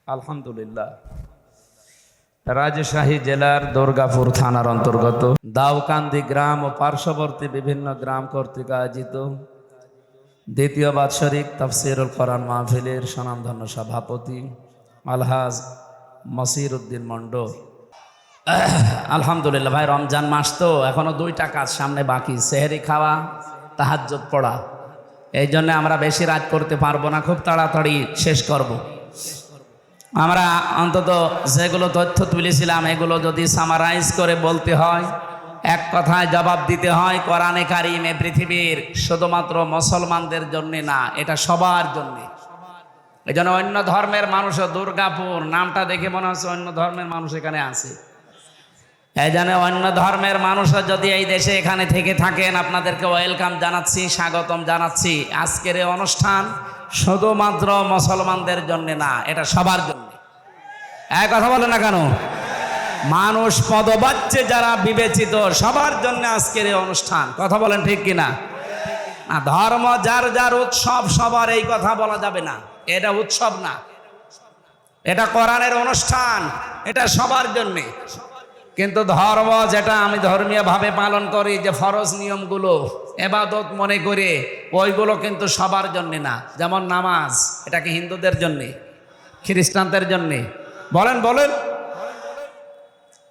আলহামদুলিল্লাহ। রাজশাহী জেলার দুর্গাপুর থানার অন্তর্গত দাউকান্দি গ্রাম ও পার্শ্ববর্তী বিভিন্ন গ্রাম কর্তৃক আয়োজিত দ্বিতীয় বাৎসরিক তাফসীরুল কোরআন মাহফিলের স্বনামধন্য সভাপতি আলহাজ মসির উদ্দিন মন্ডল। আলহামদুলিল্লাহ ভাই, রমজান মাস তো এখনো 2টা কাজ সামনে বাকি, সেহরি খাওয়া, তাহাজ্জুদ পড়া। এই জন্য আমরা বেশি রাত করতে পারবো না, খুব তাড়াতাড়ি শেষ করব। আমরা অন্তত যেগুলো তথ্য তুলেছিলাম এগুলো যদি সামারাইজ করে বলতে হয়, এক কথায় জবাব দিতে হয়, কোরআনে কারিম এ পৃথিবীর শুধুমাত্র মুসলমানদের জন্য না, এটা সবার জন্য। এই জন্য অন্য ধর্মের মানুষও, দুর্গাপুর নামটা দেখে মনে হচ্ছে অন্য ধর্মের মানুষ এখানে আছে। এই জন্য অন্য ধর্মের মানুষও যদি এই দেশে এখানে থেকে থাকেন, আপনাদেরকে ওয়েলকাম জানাচ্ছি, স্বাগতম জানাচ্ছি। আজকের এই অনুষ্ঠান শুধুমাত্র মুসলমানদের জন্য না, এটা সবার জন্য। এক কথা বলে না কেন? মানুষ পদবাচ্যে যারা বিবেচিত, সবার জন্য আজকের এই অনুষ্ঠান। কথা বলেন ঠিক কিনা? না, ধর্ম যার যার উৎসব, সবার এই কথা বলা যাবে না। এটা উৎসব না, এটা কোরআনের অনুষ্ঠান, এটা সবার জন্য। কিন্তু ধর্ম যেটা আমি ধর্মীয় ভাবে পালন করি, যে ফরজ নিয়মগুলো ইবাদত মনে করে, ওইগুলো কিন্তু সবার জন্য না। যেমন নামাজ, এটা কি হিন্দুদের জন্য, খ্রিস্টানদের জন্য? বলেন বলেন।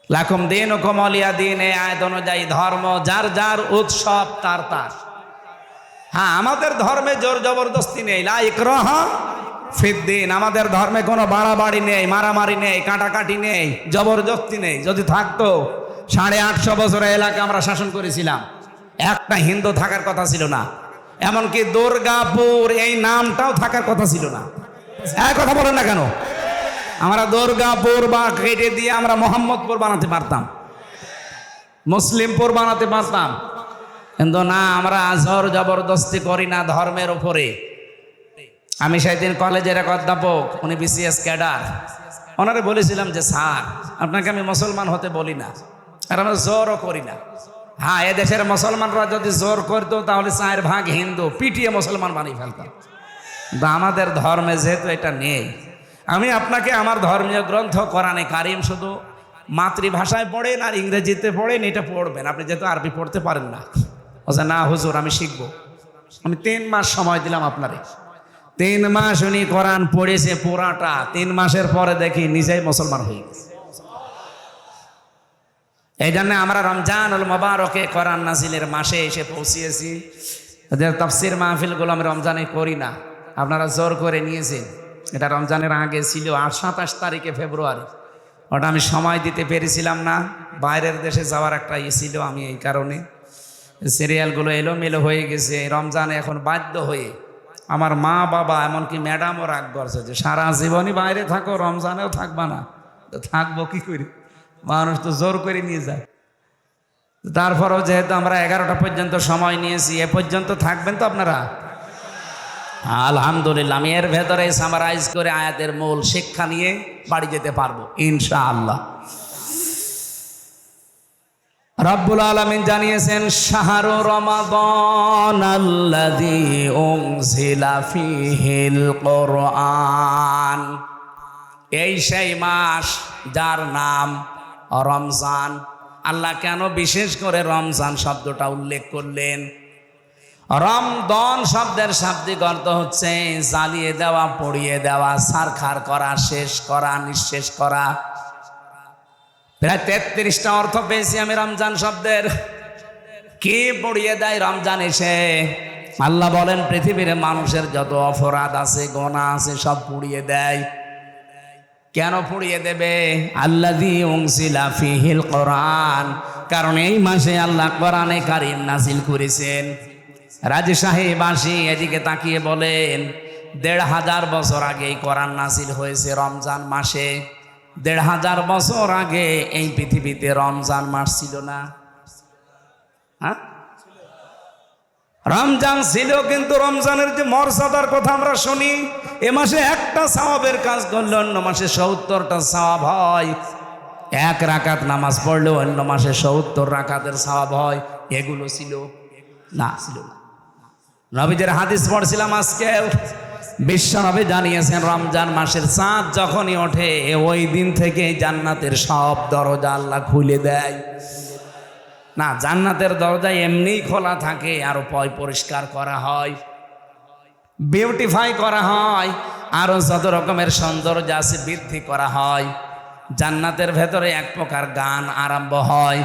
লাকুম দীনুকুম ওয়ালিয়া দীন, এই আয়াত অনুযায়ী ধর্ম যার যার উৎসব তার তার। হ্যাঁ, আমাদের ধর্মে জোর জবরদস্তি নেই, লা ইকরাহা ফিদ্দিন। আমাদের ধর্মে কোনো বাড়াবাড়ি নেই, মারামারি নেই, কাটাকাটি নেই, জবরদস্তি নেই। যদি থাকতো 850 বছরের এলাকা আমরা শাসন করেছিলাম, একটা হিন্দু থাকার কথা ছিল না। এমনকি দুর্গাপুর এই নামটাও থাকার কথা ছিল না। এক কথা বলেন না কেন? আমরা দুর্গাপুর বা কেটে দিয়ে আমরা মোহাম্মদপুর বানাতে পারতাম, মুসলিমপুর বানাতে পারতাম। কিন্তু না, আমরা জোর জবরদস্তি করি না ধর্মের উপরে। আমি সেদিন কলেজের এক অধ্যাপক, উনি বিসিএস ক্যাডার, ওনারে বলেছিলাম যে স্যার, আপনাকে আমি মুসলমান হতে বলি না, আর আমরা জোরও করি না। হ্যাঁ, এদেশের মুসলমানরা যদি জোর করতো তাহলে 4 ভাগ হিন্দু পিটিয়ে মুসলমান বানিয়ে ফেলতাম। কিন্তু আমাদের ধর্মে যেহেতু এটা নেই, আমি আপনাকে আমার ধর্মীয় গ্রন্থ কোরআনে কারিম শুধু মাতৃভাষায় পড়েন আর ইংরেজিতে পড়েন, এটা পড়বেন। আপনি যেহেতু আরবি পড়তে পারেন না, বলছে না হুজুর আমি শিখবো। আমি 3 মাস সময় দিলাম আপনারে। 3 মাস উনি কোরআন পড়েছে পুরাটা। 3 মাসের পরে দেখি নিজেই মুসলমান হয়ে গেছে। এই জন্য আমরা রমজানুল মুবারকে কোরআন নাজিলের মাসে এসে পৌঁছিয়েছি। তাফসীর মাহফিলগুলো আমি রমজানে করি না, আপনারা জোর করে নিয়েছেন। এটা রমজানের আগে ছিল 27 তারিখে ফেব্রুয়ারি, ওটা আমি সময় দিতে পেরেছিলাম না, বাইরের দেশে যাওয়ার একটা ছিল। আমি এই কারণে সিরিয়ালগুলো এলোমেলো হয়ে গেছে। রমজানে এখন বাধ্য হয়ে আমার মা বাবা, এমনকি ম্যাডামও রাগ করছে যে সারা জীবনই বাইরে থাকো, রমজানেও থাকবা না। তো থাকবো কি করি, মানুষ তো জোর করে নিয়ে যায়। তারপরেও যেহেতু আমরা 11টা পর্যন্ত সময় নিয়েছি, এ পর্যন্ত থাকবেন তো আপনারা? আলহামদুলিল্লাহ। আমি এর ভেতরে সামারাইজ করে আয়াতের মূল শিক্ষা নিয়ে বাড়ি যেতে পারবো ইনশাআল্লাহ। রব্বুল আলামিন জানিয়েছেন, শাহরু রমাদান আল্লাযী উনজিলা ফীহিল কোরআন। এই সেই মাস যার নাম রমজান। আল্লাহ কেন বিশেষ করে রমজান শব্দটা উল্লেখ করলেন? রমদন শব্দের শাব্দিক অর্থ হচ্ছে জ্বালিয়ে দেওয়া, পড়িয়ে দেওয়া, ছারখার করা, শেষ করা, নিঃশেষ করা। প্রায় 33টা অর্থ পেয়েছি আমি রমজান শব্দের। কি পড়িয়ে দেয় রমজান এসে? আল্লাহ বলেন পৃথিবীর মানুষের যত অপরাধ আছে, গুনাহ আছে, সব পুড়িয়ে দেয়। কেন পুড়িয়ে দেবে? আল্লাযী উনজিলা ফীহিল কোরআন, কারণ এই মাসে আল্লাহ কোরআনে কারিম নাজিল করেছেন। রাজশাহীবাসী এদিকে তাকিয়ে বলেন, 1500 বছর আগে এই কোরআন নাজিল হয়েছে রমজান মাসে। 1500 বছর আগে এই পৃথিবীতে রমজান মাস ছিল না। হ্যাঁ, রমজান ছিল, কিন্তু রমজানের যে মর্যাদার কথা আমরা শুনি, এ মাসে একটা সওয়াবের কাজ করলে অন্য মাসে 70টা সওয়াব হয়। 1 রাকাত নামাজ পড়লে অন্য মাসে 70 রাকাতের সওয়াব হয়। এগুলো ছিল না, ছিল না। নবীদের হাদিস পড়ছিলাম আজকে, বিশ্বনবী জানিয়েছেন রমজান মাসের চাঁদ যখনই ওঠে ওই দিন থেকে জান্নাতের সব দরজা আল্লাহ খুলে দেয়। না, জান্নাতের দরজা এমনিই খোলা থাকে, আরো পরিষ্কার করা হয়, বিউটিফাই করা হয়, আরো যত রকমের সৌন্দর্য আছে বৃদ্ধি করা হয়। জান্নাতের ভেতরে এক প্রকার গান আরম্ভ হয়।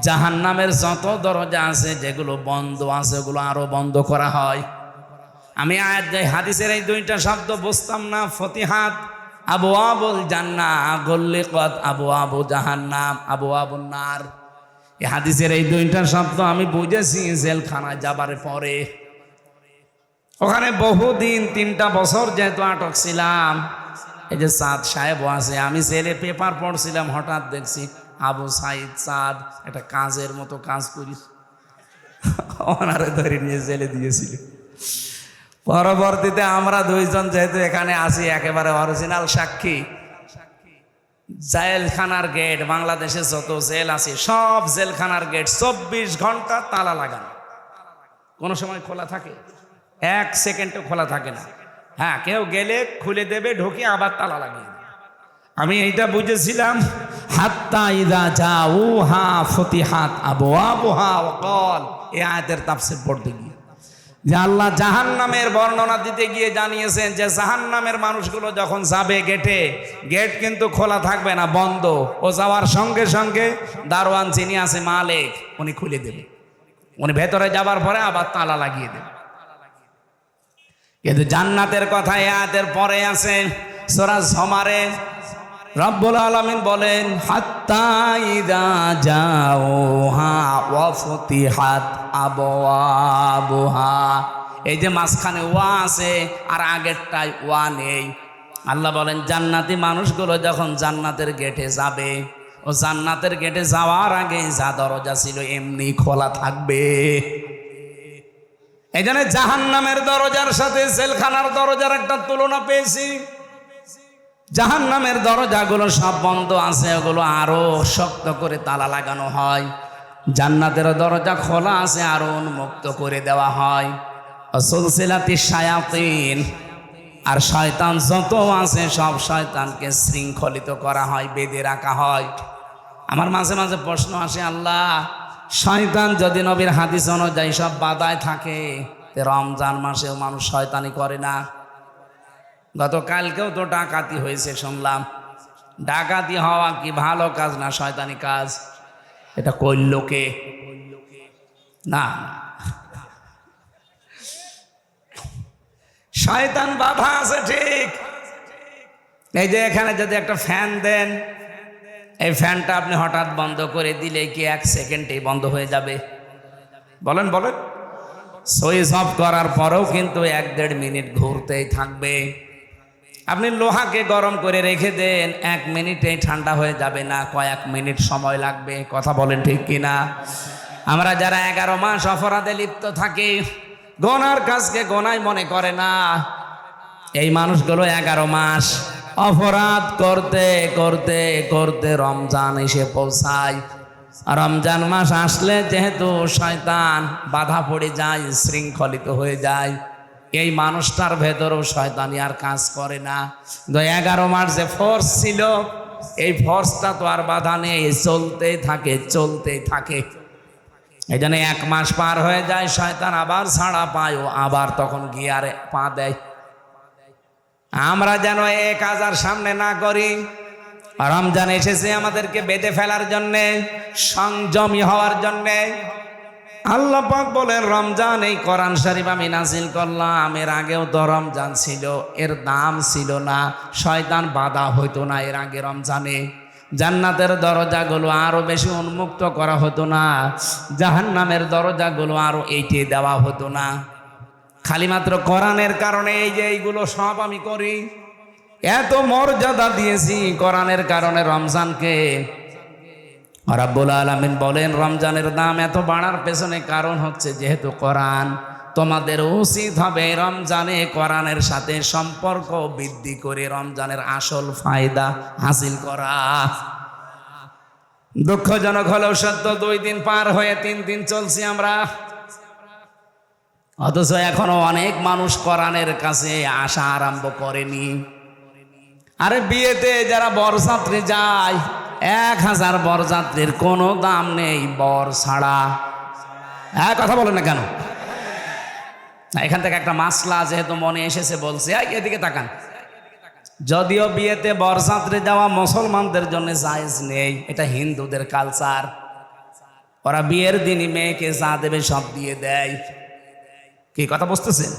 জাহান্নামের যত দরজা আছে যেগুলো বন্ধ আছে ওগুলো আরো বন্ধ করা হয়। আমি হাদিসের এই দুইটা শব্দ বুঝতাম না। ফতিহাত আবওয়াবুল জান্নাহ, গুল্লিকাত আবওয়াবু জাহান্নাম, আবওয়াবুন নার। এই হাদিসের এই দুইটা শব্দ আমি বুঝেছি জেলখানায় যাবার পরে। ওখানে বহুদিন 3টা বছর যেহেতু আটক ছিলাম, এই যে চাঁদ সাহেবও আছে, আমি জেলে পেপার পড়ছিলাম, হঠাৎ দেখছি আবু সাইদ চাঁদ একটা কাজের মতো কাজ করিস, ওনারে ধরে নিয়ে জেলে দিয়েছিল। পরবর্তীতে আমরা দুইজন যেহেতু এখানে আছি একেবারে অরিজিনাল সাক্ষী, জেলখানার গেট, বাংলাদেশে যত জেল আছে সব জেলখানার গেট 24 ঘন্টা তালা লাগানো, কোনো সময় খোলা থাকে, 1 সেকেন্ডও খোলা থাকে না। হ্যাঁ, কেউ গেলে খুলে দেবে, ঢুকে আবার তালা লাগিয়ে দেবে। আমি এইটা বুঝেছিলাম হাত্তা ইযা জাউহা ফতিহাত আবওয়াবুহা ওয়া ক্বাল, এই আয়াতের তাফসীর পড়তে গিয়ে যে আল্লাহ জাহান্নামের বর্ণনা দিতে গিয়ে জানিয়েছেন যে জাহান্নামের মানুষগুলো যখন যাবে গেটে, গেট কিন্তু খোলা থাকবে না, বন্ধ। ও যাওয়ার সঙ্গে সঙ্গে দারোয়ান যিনি আছে মালিক, উনি খুলে দেবে, উনি ভেতরে যাবার পরে আবার তালা লাগিয়ে দেবে। কিন্তু জান্নাতের কথা আয়াতের পরে আছে সূরা যুমারে রব্বুল আলামিন বলেন হাত্তা ইযা জাউহা ওয়া ফুতিহাত আবওয়াবুহা। এই যে মাঝখানে ওয়া আছে আর আগেরটায় ওয়া নেই। আল্লাহ বলেন জান্নাতি মানুষগুলো যখন জান্নাতের গেটে যাবে, ও জান্নাতের গেটে যাওয়ার আগে যা দরজা ছিল এমনি খোলা থাকবে। এই জন্য জাহান্নামের দরজার সাথে জেলখানার দরজার একটা তুলনা পেয়েছি। জাহান্নামের দরজাগুলো সব বন্ধ আছে, ওগুলো আরো শক্ত করে তালা লাগানো হয়। জান্নাতের দরজা খোলা আছে, আরো উন্মুক্ত করে দেওয়া হয়। সুলসিলাতি শায়াতিন, আর শয়তান যত আছে সব শয়তানকে শৃঙ্খলিত করা হয়, বেঁধে রাখা হয়। আমার মাঝে মাঝে প্রশ্ন আসে, আল্লাহ শয়তান যদি নবীর হাদিস অনুযায়ী সব বাধায় থাকে, রমজান মাসেও মানুষ শয়তানি করে না? গতকালকেও তো ডাকাতি হয়েছে শুনলাম। ডাকাতি হওয়া কি ভালো কাজ না শয়তানি কাজ? এটা করল কে? না, শয়তান বাধা আছে ঠিক। এই যে এখানে যদি একটা ফ্যান দেন, এই ফ্যানটা আপনি হঠাৎ বন্ধ করে দিলে কি 1 সেকেন্ডেই বন্ধ হয়ে যাবে? বলেন বলেন। সুইচ অফ করার পরেও কিন্তু 1-1.5 মিনিট ঘুরতেই থাকবে। আপনি লোহাকে গরম করে রেখে দেন, 1 মিনিটেই ঠান্ডা হয়ে যাবে না, কয়েক মিনিট সময় লাগবে। কথা বলেন ঠিক কিনা? আমরা যারা 11 মাস অপরাধে লিপ্ত থাকি, গোনার কাজকে গোনাই মনে করে না, এই মানুষগুলো 11 মাস অপরাধ করতে করতে করতে রমজান এসে পৌঁছায়। রমজান মাস আসলে যেহেতু শয়তান বাধা পড়ে যায়, শৃঙ্খলিত হয়ে যায়, এই মানুষটার ভেতরেও শয়তানি আর কাজ করে না। 11 মাস যে ফোর্স ছিল, এই ফোর্সটা তো আর বাধা নেই, চলতেই থাকে চলতেই থাকে। এই জন্য 1 মাস পার হয়ে যায়, শয়তান আবার ছাড়া পায়, ও আবার তখন গিয়ারে পা দেয়। আমরা যেন এই কাজ আর সামনে না করি। রমজান এসেছে আমাদেরকে বেঁধে ফেলার জন্যে, সংযমী হওয়ার জন্যে। আল্লাহ পাক বলেন রমজান, এই কোরআন শরীফ আমি নাজিল করলাম, এর আগেও তো রমজান ছিল, এর দাম ছিল না, শয়তান বাধা হইতো না এর আগে রমজানে। জান্নাতের দরজাগুলো আরো বেশি উন্মুক্ত করা হতো না, জাহান্নামের দরজাগুলো আরো এইটে দেওয়া হতো না। খালি মাত্র কোরআনের কারণে এই যে এইগুলো সব আমি করি, এত মর্যাদা দিয়েছি কোরআনের কারণে রমজানকে। রাব্বুল আলামিন বলেন রমজানের দাম এত বাড়ার পেছনে কারণ হচ্ছে যেহেতু কোরআন, তোমাদের উচিত হবে রমজানে কোরআনের সাথে সম্পর্ক বৃদ্ধি করে রমজানের আসল ফায়দা হাসিল করা। দুঃখজনক হলেও সত্য, 2 দিন পার হয়ে 3 দিন চলছি আমরা। অথচ এখনো অনেক মানুষ কোরআনের কাছে আসা আরম্ভ করেনি। আরে বিয়েতে যারা বরযাত্রী যায়, 1000 বরযাত্রীর কোনো দাম নেই বর ছাড়া। হ্যাঁ, কথা বলেন না কেন? এখান থেকে একটা মাসলা যেহেতু মনে এসেছে বলছে, এদিকে তাকান। যদিও বিয়েতে বরযাত্রী যাওয়া মুসলমানদের জন্য জায়েজ নেই, এটা হিন্দুদের কালচার। ওরা বিয়ের দিনই মেয়েকে যা দেবে সব দিয়ে দেয়। কি কথা বুঝতেছেন?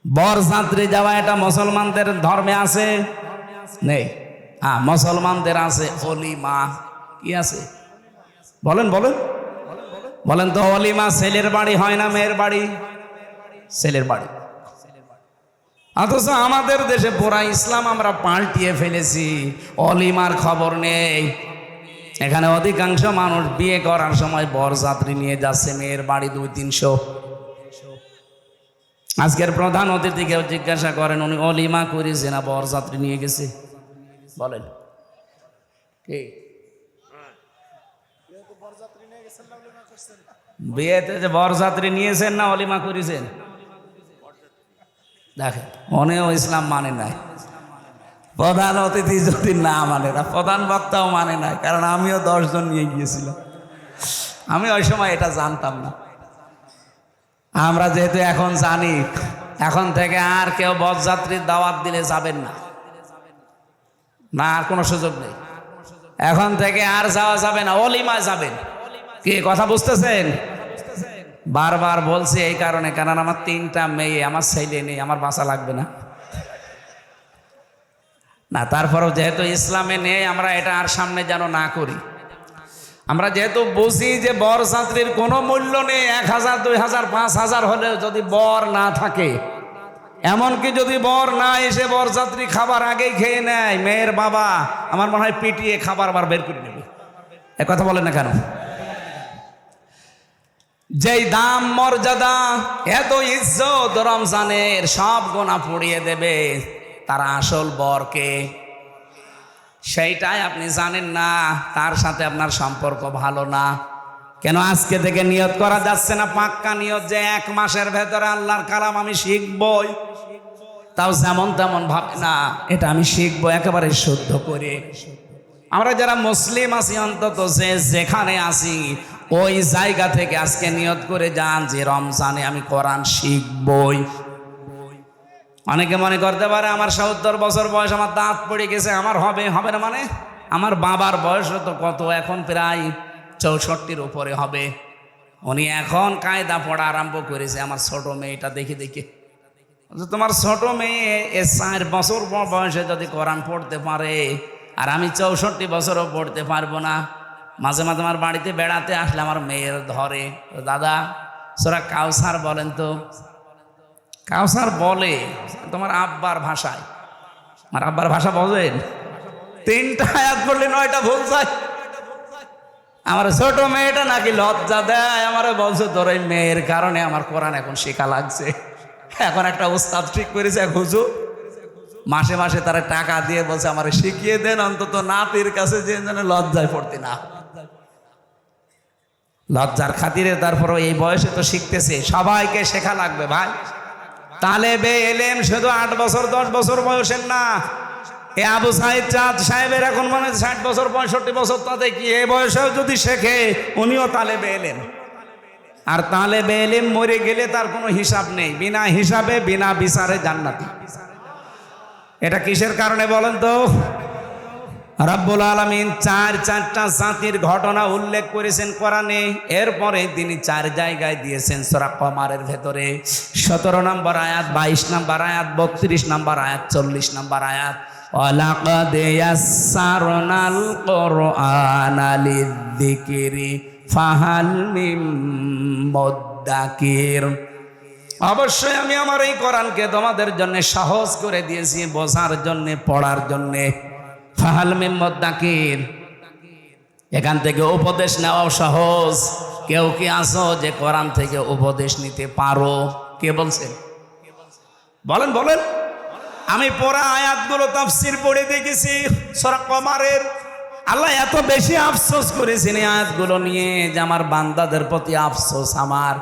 বরযাত্রী যাওয়া এটা মুসলমানদের ধর্মে আছে নেই? হ্যাঁ, মুসলমানদের আছে অলিমা। কি আছে বলেন বলেন বলেন তো? অলিমা ছেলের বাড়ি হয় না মেয়ের বাড়ি? ছেলের বাড়ি। অথচ আমাদের দেশে পুরা ইসলাম আমরা পাল্টিয়ে ফেলেছি, অলিমার খবর নেই। এখানে অধিকাংশ মানুষ বিয়ে করার সময় বরযাত্রী নিয়ে যাচ্ছে মেয়ের বাড়ি 200-300। আজকের প্রধান অতিথিকেও জিজ্ঞাসা করেন উনি অলিমা করেছে না বরযাত্রী নিয়ে গেছে? বলেন কি? বিয়েতে যে বরযাত্রী নিয়েছেন না অলিমা করেছেন? দেখেন, মনেও ইসলাম মানে নাই। প্রধান অতিথি যদি না মানে না, প্রধান বক্তাও মানে নাই। কারণ আমিও 10 জন নিয়ে গিয়েছিলাম, আমি ওই সময় এটা জানতাম না। আমরা যেহেতু এখন জানি, এখন থেকে আর কেউ বরযাত্রীর দাওয়াত দিলে যাবেন না, না আর কোনো সুযোগ নেই। এখন থেকে আর যাওয়া যাবে না, অলিমায় যাবেন। কি কথা বুঝতেছেন? বারবার বলছি এই কারণে, কারণ আমার 3টা মেয়ে, আমার ছেলে নেই, আমার বাঁচা লাগবে না। না, তারপরেও যেহেতু ইসলামে নেই, আমরা এটা আর সামনে যেন না করি। আমরা যেহেতু বুঝি যে বরযাত্রীর কোনো মূল্য নেই, 1000, 2000, 5000 হলেও যদি বর না থাকে, এমনকি যদি বর না এসে বরযাত্রী খাবার আগেই খেয়ে নেয়, মেয়ের বাবা আমার মনে হয় পিটিয়ে খাবার আবার বের করে নেবে। এ কথা বলেন না কেন? যেই দাম মর্যাদা, এত ইজ্জত রমজানের সব গোনা পুড়িয়ে দেবে, তারা আসল বরকে, সেইটাই আপনি জানেন না। তার সাথে আপনার সম্পর্ক ভালো না। কেন আজকে থেকে নিয়ত করা যাচ্ছে না, পাক্কা নিয়ত, যে 1 মাসের ভেতরে আল্লাহর কালাম আমি শিখবই। তাও যেমন তেমন ভাবে না, এটা আমি শিখবো একেবারে শুদ্ধ করে। আমরা যারা মুসলিম আছি, অন্তত যেখানে আছি ওই জায়গা থেকে আজকে নিয়ত করে যান যে রমজানে আমি কোরআন শিখবই। অনেকে মনে করতে পারে আমার 70 বছর বয়স, আমার দাঁত পড়ে গেছে, আমার হবে না। মানে আমার বাবার বয়স তো কত, এখন প্রায় 64-র উপরে হবে। উনি এখন কায়দা পড়া আরম্ভ করেছে। আমার ছোট মেয়েটা দেখে তোমার ছোট মেয়ে 4 বছর বয়সে যদি কোরআন পড়তে পারে, আর আমি 64 বছরও পড়তে পারবো না। মাঝে মাঝে আমার বাড়িতে বেড়াতে আসলে আমার মেয়ের ধরে, দাদা সূরা কাউসার বলেন তো। কাউসার বলে তোমার আব্বার ভাষায়। আমার আব্বার ভাষা বলেন, 3টা আয়াত পড়লে 9টা ভুল যায়। আমার ছোট মেয়েটা নাকি লজ্জা দেয়, আমার বলছে তোর এই মেয়ের কারণে আমার কোরআন এখন শেখা লাগছে। এখন একটা উস্তাদ ঠিক করেছে, এক হুজুর, মাসে মাসে তারা টাকা দিয়ে বলছে আমার শিখিয়ে দেন, অন্তত নাতির কাছে যে যেন লজ্জায় পড়তে না। লজ্জার খাতিরে তারপরে এই বয়সে তো শিখতেছে, সবাইকে শেখা লাগবে ভাই। তালেবে এলেম শুধু 8 বছর 10 বছর বয়সের না। এ আবু সাইদ চাঁদ সাহেবের এখন মনে 60 বছর 65 বছর, তাতে কি এই বয়সেও যদি শেখে উনিও তালেবে এলেম। আর তালেবে এলেম মরে গেলে তার কোনো হিসাব নেই, বিনা হিসাবে বিনা বিচারে জান্নাতি। এটা কিসের কারণে বলেন তো? রব্বুল আলামিন 4টা জাতির ঘটনা উল্লেখ করেছেন কোরআনে। এরপরে তিনি 4 জায়গায় দিয়েছেন সূরা কমারের ভেতরে। 17 নম্বর আয়াত, 22 নম্বর আয়াত, 32 নম্বর আয়াত, 40 নম্বর আয়াত। ওয়ালাকাদ ইয়াসসারনাল কুরআনা লিযিকরি ফাহাল মিন মুদ্দাকির। অবশ্যই আমি আমার এই কোরআনকে তোমাদের জন্য সহজ করে দিয়েছি, বোঝার জন্য, পড়ার জন্য। ফাহাল মিন মুদ্দাকির, এখান থেকে উপদেশ নেওয়াও সহজ। কেউ কি আছো যে কোরআন থেকে উপদেশ নিতে পারো? কে বলছেন? বলেন বলেন। আমি পড়া আয়াতগুলো তাফসীর পড়ে দেখেছি সূরা কমারের। আল্লাহ এত বেশি আফসোস করেছেন এই আয়াতগুলো নিয়ে যে আমার বান্দাদের প্রতি আফসোস আমার।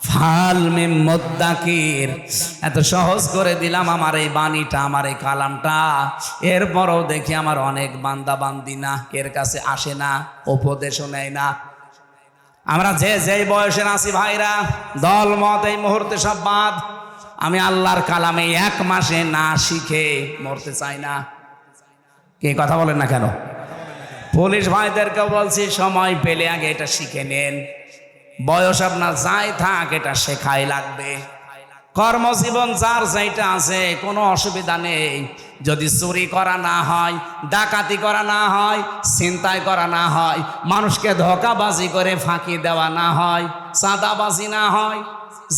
ফাল মিম মুদ্দাকির। এত সহজ করে দিলাম আমার এই বাণীটা, আমার এই কালামটা, এরপরও দেখি আমার অনেক বান্দা বান্দি না, এর কাছে আসে না, উপদেশও নেয় না। আমরা যে যেই বয়সের আছি ভাইরা, দল মত এই মুহূর্তে সব বাদ। আমি আল্লাহর কালামে 1 মাসে না শিখে মরতে চাই না। কে কথা বলেন না কেন? পুলিশ ভাইদেরকেও বলছি, সময় পেলে আগে এটা শিখে নেন। বয়স আপনার যাই থাক, এটা শেখাই লাগবে। কর্মজীবন যার যেটা আছে কোনো অসুবিধা নেই। যদি চুরি করা না হয়, ডাকাতি করা না হয়, ছিনতাই করা না হয়, মানুষকে ধোঁকাবাজি করে ফাঁকি দেওয়া না হয়, চাঁদাবাজি না হয়,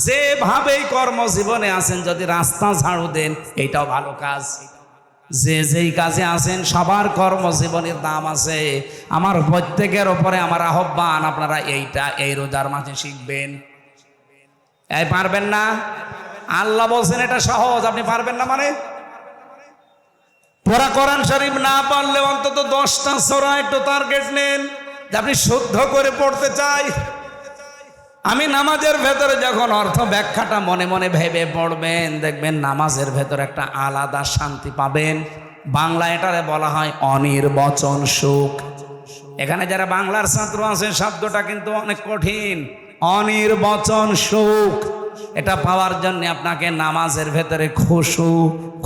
যেভাবেই কর্মজীবনে আছেন যদি রাস্তা ঝাড়ু দেন, এটাও ভালো কাজ। যে যেই কাজে আছেন সবার কর্মজীবনের দাম আছে। আমার প্রত্যেকের ওপরে আমার আহ্বান, আপনারা এইটা এই রোজার মাঝে শিখবেন। এই পারবেন না? আল্লাহ বলছেন এটা সহজ, আপনি পারবেন না মানে? পুরা কোরআন শরীফ না পারলে অন্তত 10টা সূরা একটু টার্গেট নেন যে আপনি শুদ্ধ করে পড়তে চাই। আমি নামাজের ভেতরে যখন অর্থ ব্যাখ্যাটা মনে মনে ভেবে পড়বেন, দেখবেন নামাজের ভেতরে একটা আলাদা শান্তি পাবেন। বাংলা এটারে বলা হয় অনির্বচন সুখ। এখানে যারা বাংলার ছাত্র আছে, শব্দটা কিন্তু অনেক কঠিন। অনির্বচন সুখ, এটা পাওয়ার জন্য আপনাকে নামাজের ভেতরে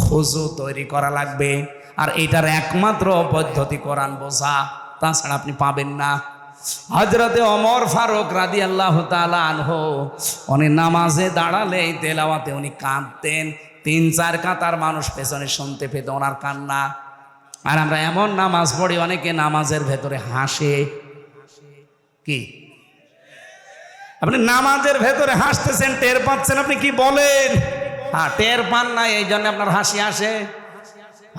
খুশু তৈরি করা লাগবে। আর এটার একমাত্র পদ্ধতি কোরআন বোঝা, তাছাড়া আপনি পাবেন না। হযরতে ওমর ফারুক রাদিয়াল্লাহু তাআলা আনহু, উনি নামাজে দাঁড়ালে তেলাওয়াতে উনি কাঁদতেন। 3-4 কাতার মানুষ পেছনে শুনতে পেত ওনার কান্না। আর আমরা এমন নামাজ পড়ি, অনেকে নামাজের ভেতরে হাসে। কি আপনি নামাজের ভেতরে হাসতেছেন, টের পাচ্ছেন? আপনি কি বলেন? হ্যাঁ, টের পান না, এই জন্য আপনার হাসি আসে।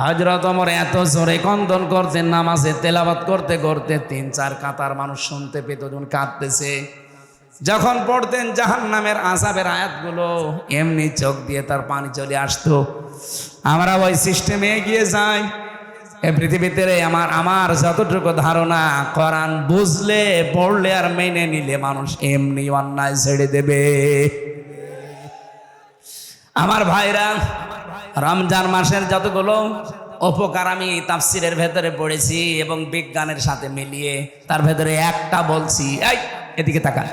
হযরত ওমর এত জোরে কন্দন করতেন নামাজে তেলাওয়াত করতে করতে, 3-4 কাতার মানুষ শুনতে পেত যখন কাঁদতেছে। যখন পড়তেন জাহান্নামের আযাবের আয়াতগুলো, এমনি চোখ দিয়ে তার পানি চলে আসতো। আমরা ওই সিস্টেমে এগিয়ে যাই। এই পৃথিবীতে আমার যতটুকু ধারণা, কোরআন বুঝলে, পড়লে আর মেনে নিলে মানুষ এমনি অন্যায় ছেড়ে দেবে। আমার ভাইরা, রমজান মাসের যতগুলো উপকার আমি তাফসিরের ভেতরে পড়েছি এবং বিজ্ঞানের সাথে মিলিয়ে, তার ভেতরে একটা বলছি। এই এদিকে তাকান।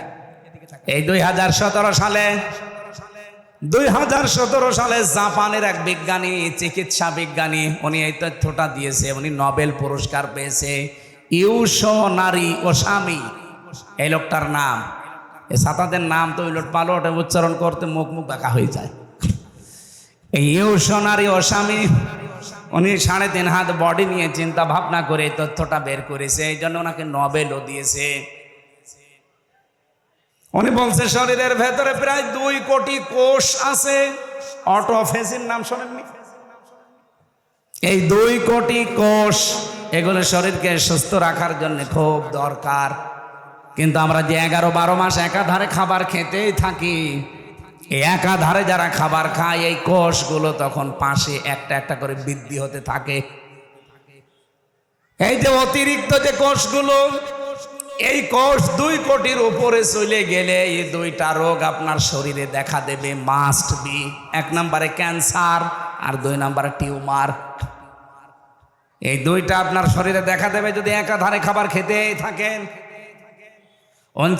এই 2017 সালে জাপানের এক বিজ্ঞানী, চিকিৎসা বিজ্ঞানী, উনি এই তথ্যটা দিয়েছে। উনি নোবেল পুরস্কার পেয়েছে। ইউশোনারি ওসামি এই লোকটার নাম। এই সাতাদের নাম তো উলট পালট উচ্চারণ করতে মুখ বাঁকা হয়ে যায়। এই ইউশোনারি ওসামি, উনি 3.5 হাত বডি নিয়ে চিন্তা ভাবনা করে এই তথ্যটা বের করেছে। এই জন্য ওনাকে নোবেলও দিয়েছে। উনি বলছে শরীরের ভেতরে প্রায় 2 কোটি কোষ আছে। অটোফেজির নাম শোনেননি? এই 2 কোটি কোষ, এগুলো শরীরকে সুস্থ রাখার জন্য খুব দরকার। কিন্তু আমরা যে 11-12 মাস একাধারে খাবার খেতেই থাকি, এই একাধারে যারা খাবার খায়, এই কোষগুলো তখন পাশে একটা একটা করে বৃদ্ধি হতে থাকে। এই যে অতিরিক্ত যে কোষগুলো, এই কোষ 2 কোটির উপরে চলে গেলে এই 2টা রোগ আপনার শরীরে দেখা দেবে, মাস্ট বি। 1 নম্বরে ক্যান্সার আর 2 নম্বরে টিউমার। এই 2টা আপনার শরীরে দেখা দেবে যদি একাধারে খাবার খেতেই থাকেন।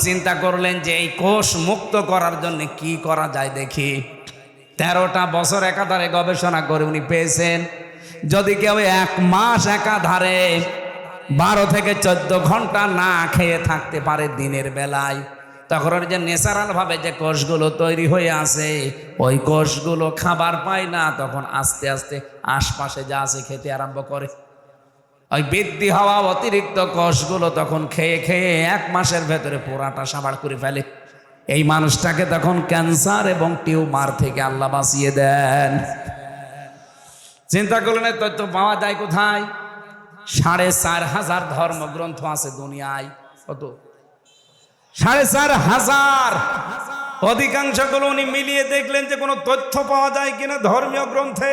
চিন্তা করলেন যে এই কোষ মুক্ত করার জন্য কি করা যায় দেখি। 13টা বছর একাধারে গবেষণা করে উনি পেয়েছেন, যদি কেউ 1 মাস একাধারে 12 থেকে 14 ঘন্টা না খেয়ে থাকতে পারে দিনের বেলায়, তখন ওর যে ন্যাচারাল ভাবে যে কোষগুলো তৈরি হয়ে আছে, ওই কোষগুলো খাবার পায় না, তখন আস্তে আস্তে আশপাশে যা আছে খেতে আরম্ভ করে। ওই বৃদ্ধি হওয়া অতিরিক্ত কোষগুলো তখন খেয়ে খেয়ে 1 মাসের ভেতরে পুরাটা সাবাড় করে ফেলে। এই মানুষটাকে তখন ক্যান্সার এবং টিউমার থেকে আল্লাহ বাঁচিয়ে দেন। চিন্তা করলেন এই তথ্য পাওয়া যায় কোথায়? 4,500 ধর্মগ্রন্থ আছে দুনিয়ায়। কত? 4,500। অধিকাংশগুলো উনি মিলিয়ে দেখলেন যে কোনো তথ্য পাওয়া যায় কিনা ধর্মীয় গ্রন্থে।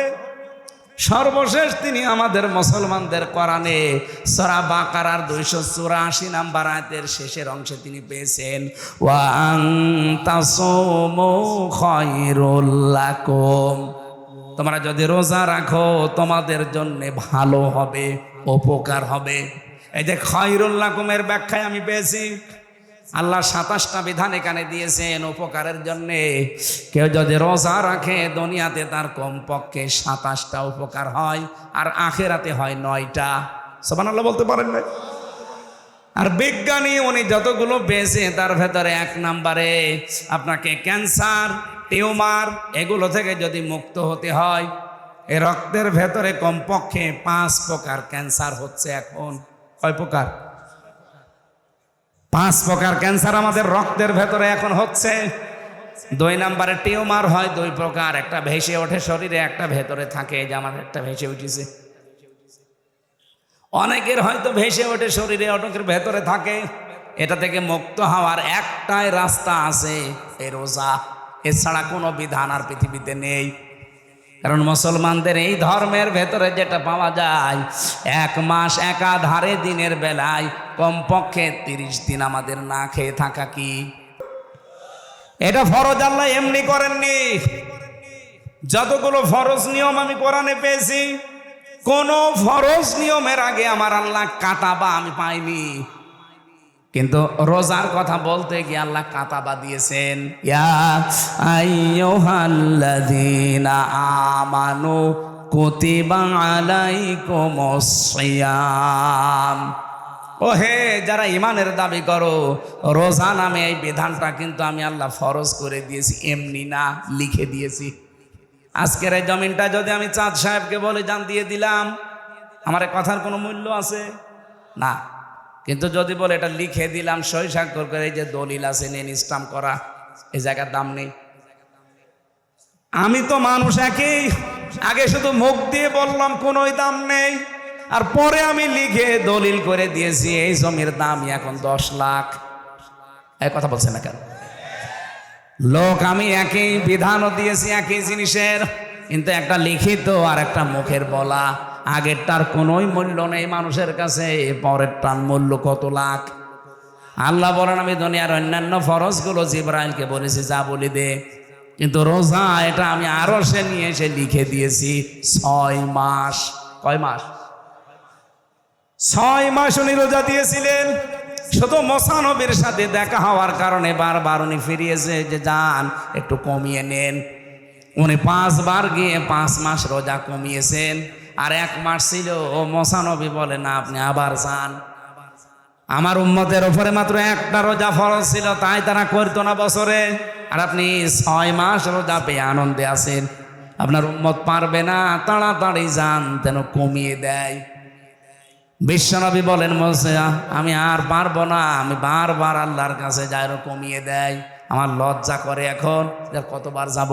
সর্বশেষ তিনি আমাদের মুসলমানদের কোরআনে সূরা বাকারার 284 নম্বর আয়াতের শেষের অংশে তিনি পেয়েছেন ওয়া আনতাসুমু খায়রুল লাকুম, তোমরা যদি রোজা রাখো তোমাদের জন্য ভালো হবে, উপকার হবে। এই যে খায়রুল লাকুমের ব্যাখ্যায় আমি পেয়েছি আল্লাহ 27টা বিধান এখানে দিয়েছেন উপকারের জন্যে। কেউ যদি রোজা রাখে দুনিয়াতে তার কমপক্ষে 27টা উপকার হয়, আর আখেরাতে হয় 9টা। সুবহানাল্লাহ বলতে পারেন না? আর বিজ্ঞানী উনি যতগুলো পেয়েছে তার ভেতরে 1 নম্বরে আপনাকে ক্যান্সার, টিউমার এগুলো থেকে যদি মুক্ত হতে হয়, এই রক্তের ভেতরে কমপক্ষে 5 প্রকার ক্যান্সার হচ্ছে এখন। কয় প্রকার? 5 প্রকার ক্যান্সার আমাদের রক্তের ভেতরে এখন হচ্ছে। 2 নম্বরে টিউমার হয় 2 প্রকার, একটা ভেসে ওঠে শরীরে, একটা ভেতরে থাকে। এই যে আমার একটা ভেসে উঠেছে, অনেকের হয়তো ভেসে ওঠে শরীরে, অনেকের ভেতরে থাকে। এটা থেকে মুক্ত হওয়ার একটাই রাস্তা আছে, এই রোজা। এছাড়া কোনো বিধান আর পৃথিবীতে নেই। কারণ মুসলমানদের এই ধর্মের ভেতরে যেটা পাওয়া যায়, 1 মাস একাধারে দিনের বেলায় কমপক্ষে 30 দিন আমাদের না খেয়ে থাকা কি এটা ফরজ আল্লাহ এমনি করেননি। যতগুলো ফরজ নিয়ম আমি কোরআনে পেয়েছি, কোন ফরজ নিয়মের আগে আমার আল্লাহ কাতাবা আমি পাইনি। কিন্তু রোজার কথা বলতে গিয়ে আল্লাহ কাতাবা দিয়েছেন, ইয়া আইয়ুহাল্লাযীনা আমানু কুতিবা আলাইকুমুস সিয়াম। ও হে যারা ইমানের দাবি করো, রোজা নামে এই বিধানটা কিন্তু আমি আল্লাহ ফরজ করে দিয়েছি, এমনি না, লিখে দিয়েছি। আজকের এই জমিনটা যদি আমি চাঁদ সাহেবকে বলে জান দিয়ে দিলাম, আমার কথার কোনো মূল্য আছে না। কিন্তু যদি বলে এটা লিখে দিলাম সই স্বাক্ষর করে, এই যে দলিল আছে নেন স্টাম্প করা, এই জায়গার দাম নেই। আমি তো মানুষ একই, আগে শুধু মুখ দিয়ে বললাম কোনোই দাম নেই, আর পরে আমি লিখে দলিল করে দিয়েছি এই জমির দাম এখন 10 লাখ। এই কথা বলছে না কেন? লোক আমি একই বিধানও দিয়েছি একই জিনিসের, কিন্তু একটা লিখিত আর একটা মুখের বলা। আগেরটার কোনোই মূল্য নেই মানুষের কাছে, পরেরটার মূল্য কত লাখ। আল্লাহ বলেন আমি দুনিয়ার অন্যান্য ফরজগুলো জিবরাইলকে বলেছি যা বলি দে, কিন্তু রোজা এটা আমি আরো সে নিয়ে এসে লিখে দিয়েছি 6 মাস। কয় মাস? 6 মাস উনি রোজা দিয়েছিলেন। শুধু মুসা নবীর সাথে দেখা হওয়ার কারণে বারবার উনি ফিরিয়েছে যে যান একটু কমিয়ে নেন। উনি 5 বার গিয়ে 5 মাস রোজা কমিয়েছেন। আর 1 মাস ছিল, ও মুসা নবী বলে না আপনি আবার যান। আমার উম্মতের উপরে মাত্র 1টা রোজা ফরজ ছিল, তাই তারা করতো না বছরে, আর আপনি 6 মাস রোজা পেয়ে আনন্দে আছেন। আপনার উম্মত পারবে না, তাড়াতাড়ি যান যেন কমিয়ে দেয়। বিশ্বনবী বলেন মোসা আমি আর পারবো না, আমি বারবার আল্লাহর কাছে যাই, কমিয়ে দেয়। আমার লজ্জা করে এখন, কতবার যাব।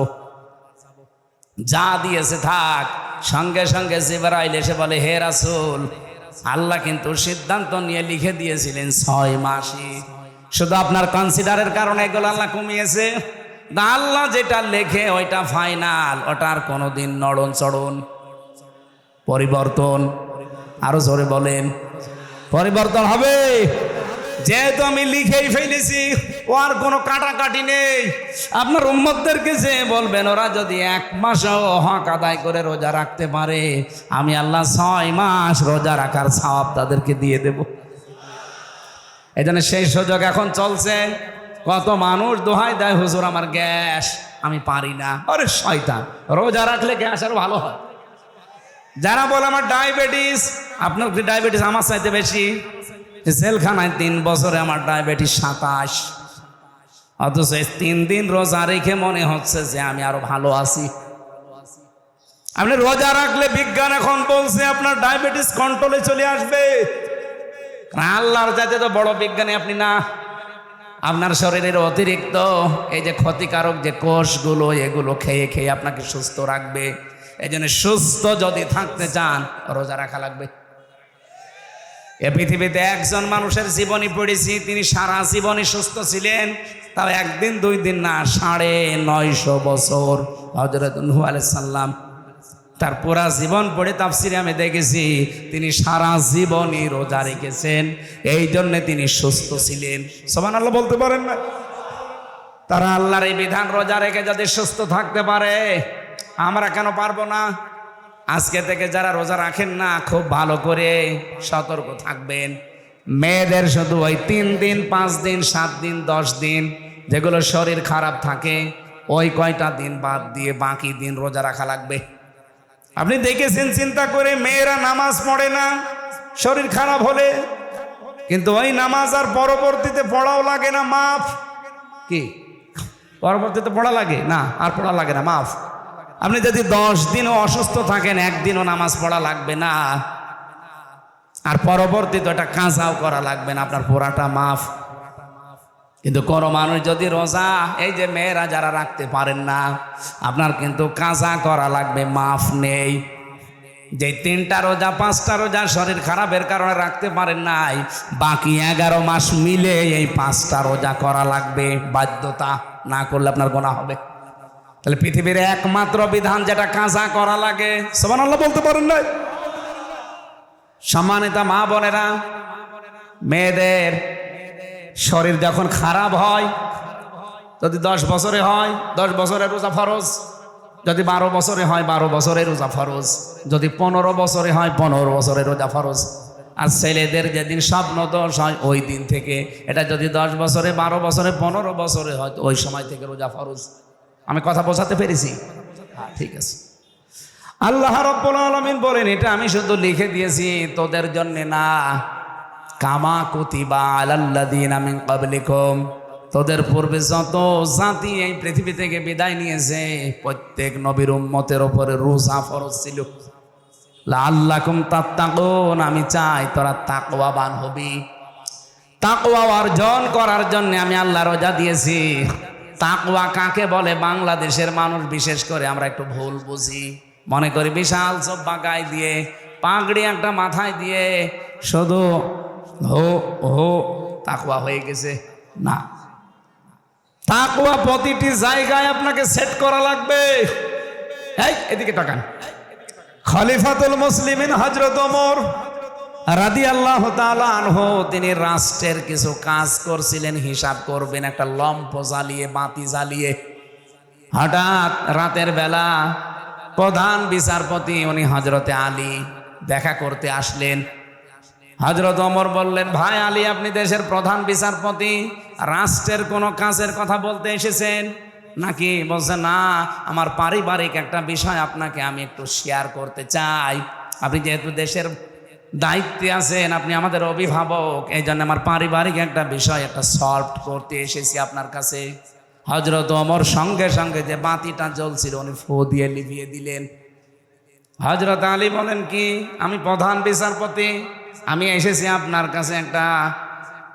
যা দিয়েছে থাক। সঙ্গে সঙ্গে জিবরাইল এসে বলে হে রাসূল, আল্লাহ কিন্তু সিদ্ধান্ত নিয়ে লিখে দিয়েছিলেন 6 মাসই, শুধু আপনার কনসিডারের কারণে এগুলো আল্লাহ কমিয়েছে। আল্লাহ যেটা লেখে ওইটা ফাইনাল, ওটার কোনোদিন নড়ন চড়ন পরিবর্তন, আরো জোরে বলেন, পরিবর্তন হবে। যেহেতু আমি লিখেই ফেলেছি, ও আর কোনো কাটাকাটি নেই। আপনার উম্মতদেরকে যে বলবেন ওরা যদি 1 মাসও হক আদায় করে রোজা রাখতে পারে, আমি আল্লাহ 6 মাস রোজা রাখার সওয়াব তাদেরকে দিয়ে দেব। এই জন্য সেই সুযোগ এখন চলছে। কত মানুষ দোহাই দেয় হুজুর আমার গ্যাস, আমি পারি না। আরে শয়তান, রোজা রাখলে গ্যাস আরো ভালো হয়। যারা বলে আমার ডায়াবেটিস, আপনার কি ডায়াবেটিস আমার চাইতে বেশি? জেলখানায় 3 বছরে আমার ডায়াবেটিস 27, অথচ 3 দিন রোজা রেখে মনে হচ্ছে যে আমি আরো ভালো আছি। আপনি রোজা রাখলে বিজ্ঞান এখন বলছে আপনার ডায়াবেটিস কন্ট্রোলে চলে আসবে। আল্লাহর চাইতে তো বড় বিজ্ঞানী আপনি না। আপনার শরীরের অতিরিক্ত এই যে ক্ষতিকারক যে কোষগুলো, এগুলো খেয়ে খেয়ে আপনাকে সুস্থ রাখবে। এই জন্য সুস্থ যদি থাকতে চান রোজা রাখা লাগবে। এ পৃথিবীতে একজন মানুষের জীবনী পড়েছি, তিনি সারা জীবনই সুস্থ ছিলেন, তাও 1 দিন 2 দিন না, 950 বছর। হযরত নূহ আলাইহিস সালাম তার পুরা জীবন পড়ে তাফসিরে আমি দেখেছি তিনি সারা জীবনই রোজা রেখেছেন, এই জন্য তিনি সুস্থ ছিলেন। সুবহানাল্লাহ বলতে পারেন না? তারা আল্লাহর এই বিধান রোজা রেখে যদি সুস্থ থাকতে পারে, আমরা কেন পারবো না? আজকে থেকে যারা রোজা রাখেন না, খুব ভালো করে সতর্ক থাকবেন। মেয়েদের শুধু ওই 3 দিন 5 দিন 7 দিন 10 দিন যেগুলো শরীর খারাপ থাকে, ওই কয়টা দিন বাদ দিয়ে বাকি দিন রোজা রাখা লাগবে। আপনি দেখেছেন চিন্তা করে, মেয়েরা নামাজ পড়ে না শরীর খারাপ হলে, কিন্তু ওই নামাজ আর পরবর্তীতে পড়াও লাগে না, মাফ। কি পরবর্তীতে পড়া লাগে না? আর পড়া লাগে না, মাফ। আপনি যদি 10 দিনও অসুস্থ থাকেন, একদিনও নামাজ পড়া লাগবে না, আর পরবর্তীতে ওটা কাজাও করা লাগবে না, আপনার পুরাটা মাফ। কিন্তু কোনো মানুষ যদি রোজা, এই যে মেয়েরা যারা রাখতে পারেন না, আপনার কিন্তু কাজা করা লাগবে, মাফ নেই। যে 3টা রোজা 5টা রোজা শরীর খারাপের কারণে রাখতে পারেন নাই, বাকি 11 মাস মিলে এই 5টা রোজা করা লাগবে, বাধ্যতা। না করলে আপনার গুনাহ হবে। তাহলে পৃথিবীর একমাত্র বিধান যেটা কাজা করা লাগে, সুবহানাল্লাহ বলতে পারেন না? সম্মানিত মা বোনেরা, মেয়েদের শরীর যখন খারাপ হয়, যদি 10 বছরে হয় 10 বছরের রোজা ফরজ, যদি 12 বছরে হয় 12 বছরের রোজা ফরজ, যদি 15 বছরে হয় 15 বছরের রোজা ফরজ। আর ছেলেদের যেদিন স্বপ্ন দোষ হয় ওই দিন থেকে, এটা যদি 10 বছরে 12 বছরে 15 বছরে হয়, ওই সময় থেকে রোজা ফরজ। আমি কথা বোঝাতে পেরেছি? ঠিক আছে। আল্লাহ রাব্বুল আলামিন বলেন, এটা আমি শুধু লিখে দিয়েছি তোদের জন্য না, কামা কুতিবা আলাল্লাযিনা মিন ক্বাবলিকুম, তোদের পূর্বে যত জাতি এই পৃথিবী থেকে বিদায় নিয়েছে, প্রত্যেক নবীর উম্মতের উপরে রোজা ফরজ ছিল। লাআল্লাকুম তাত্তাকুন, আমি চাই তোরা তাকওয়াবান হবি। তাকওয়া অর্জন করার জন্য আমি আল্লাহ রোজা দিয়েছি। তাকওয়া কাকে বলে? বাংলাদেশের মানুষ বিশেষ করে আমরা একটু ভুল বুঝি, মনে করি বিশাল জব্বা গায়ে দিয়ে, পাগড়ি একটা মাথায় দিয়ে শুধু হো হো তাকওয়া হয়ে গেছে। না, তাকওয়া প্রতিটি জায়গায় আপনাকে সেট করা লাগবে। এই এদিকে তাকান। খলিফাতুল মুসলিমিন হযরত ওমর রাদিয়াল্লাহু তাআলা আনহু, তিনি রাষ্ট্রের কিছু কাজ করছিলেন, হিসাব করবেন, একটা লম্প জ্বালিয়ে, বাতি জ্বালিয়ে। হঠাৎ রাতের বেলা প্রধান বিচারপতি উনি হযরতে আলী দেখা করতে আসলেন। হযরত ওমর বললেন, ভাই আলী, আপনি দেশের প্রধান বিচারপতি, রাষ্ট্রের কোনো কাজের কথা বলতে এসেছেন নাকি? বলছে, না, আমার পারিবারিক একটা বিষয় আপনাকে আমি একটু শেয়ার করতে চাই। আপনি যেহেতু দেশের দায়িত্বে আছেন, আপনি আমাদের অভিভাবক, এই জন্য আমার পারিবারিক একটা বিষয় একটা সলভ করতে এসেছি আপনার কাছে। হযরত ওমর সঙ্গে সঙ্গে যে বাতিটা জ্বলছিল উনি ফু দিয়ে লিভিয়ে দিলেন। হযরত আলী বলেন, কি? আমি প্রধান বিচারপতি, আমি এসেছি আপনার কাছে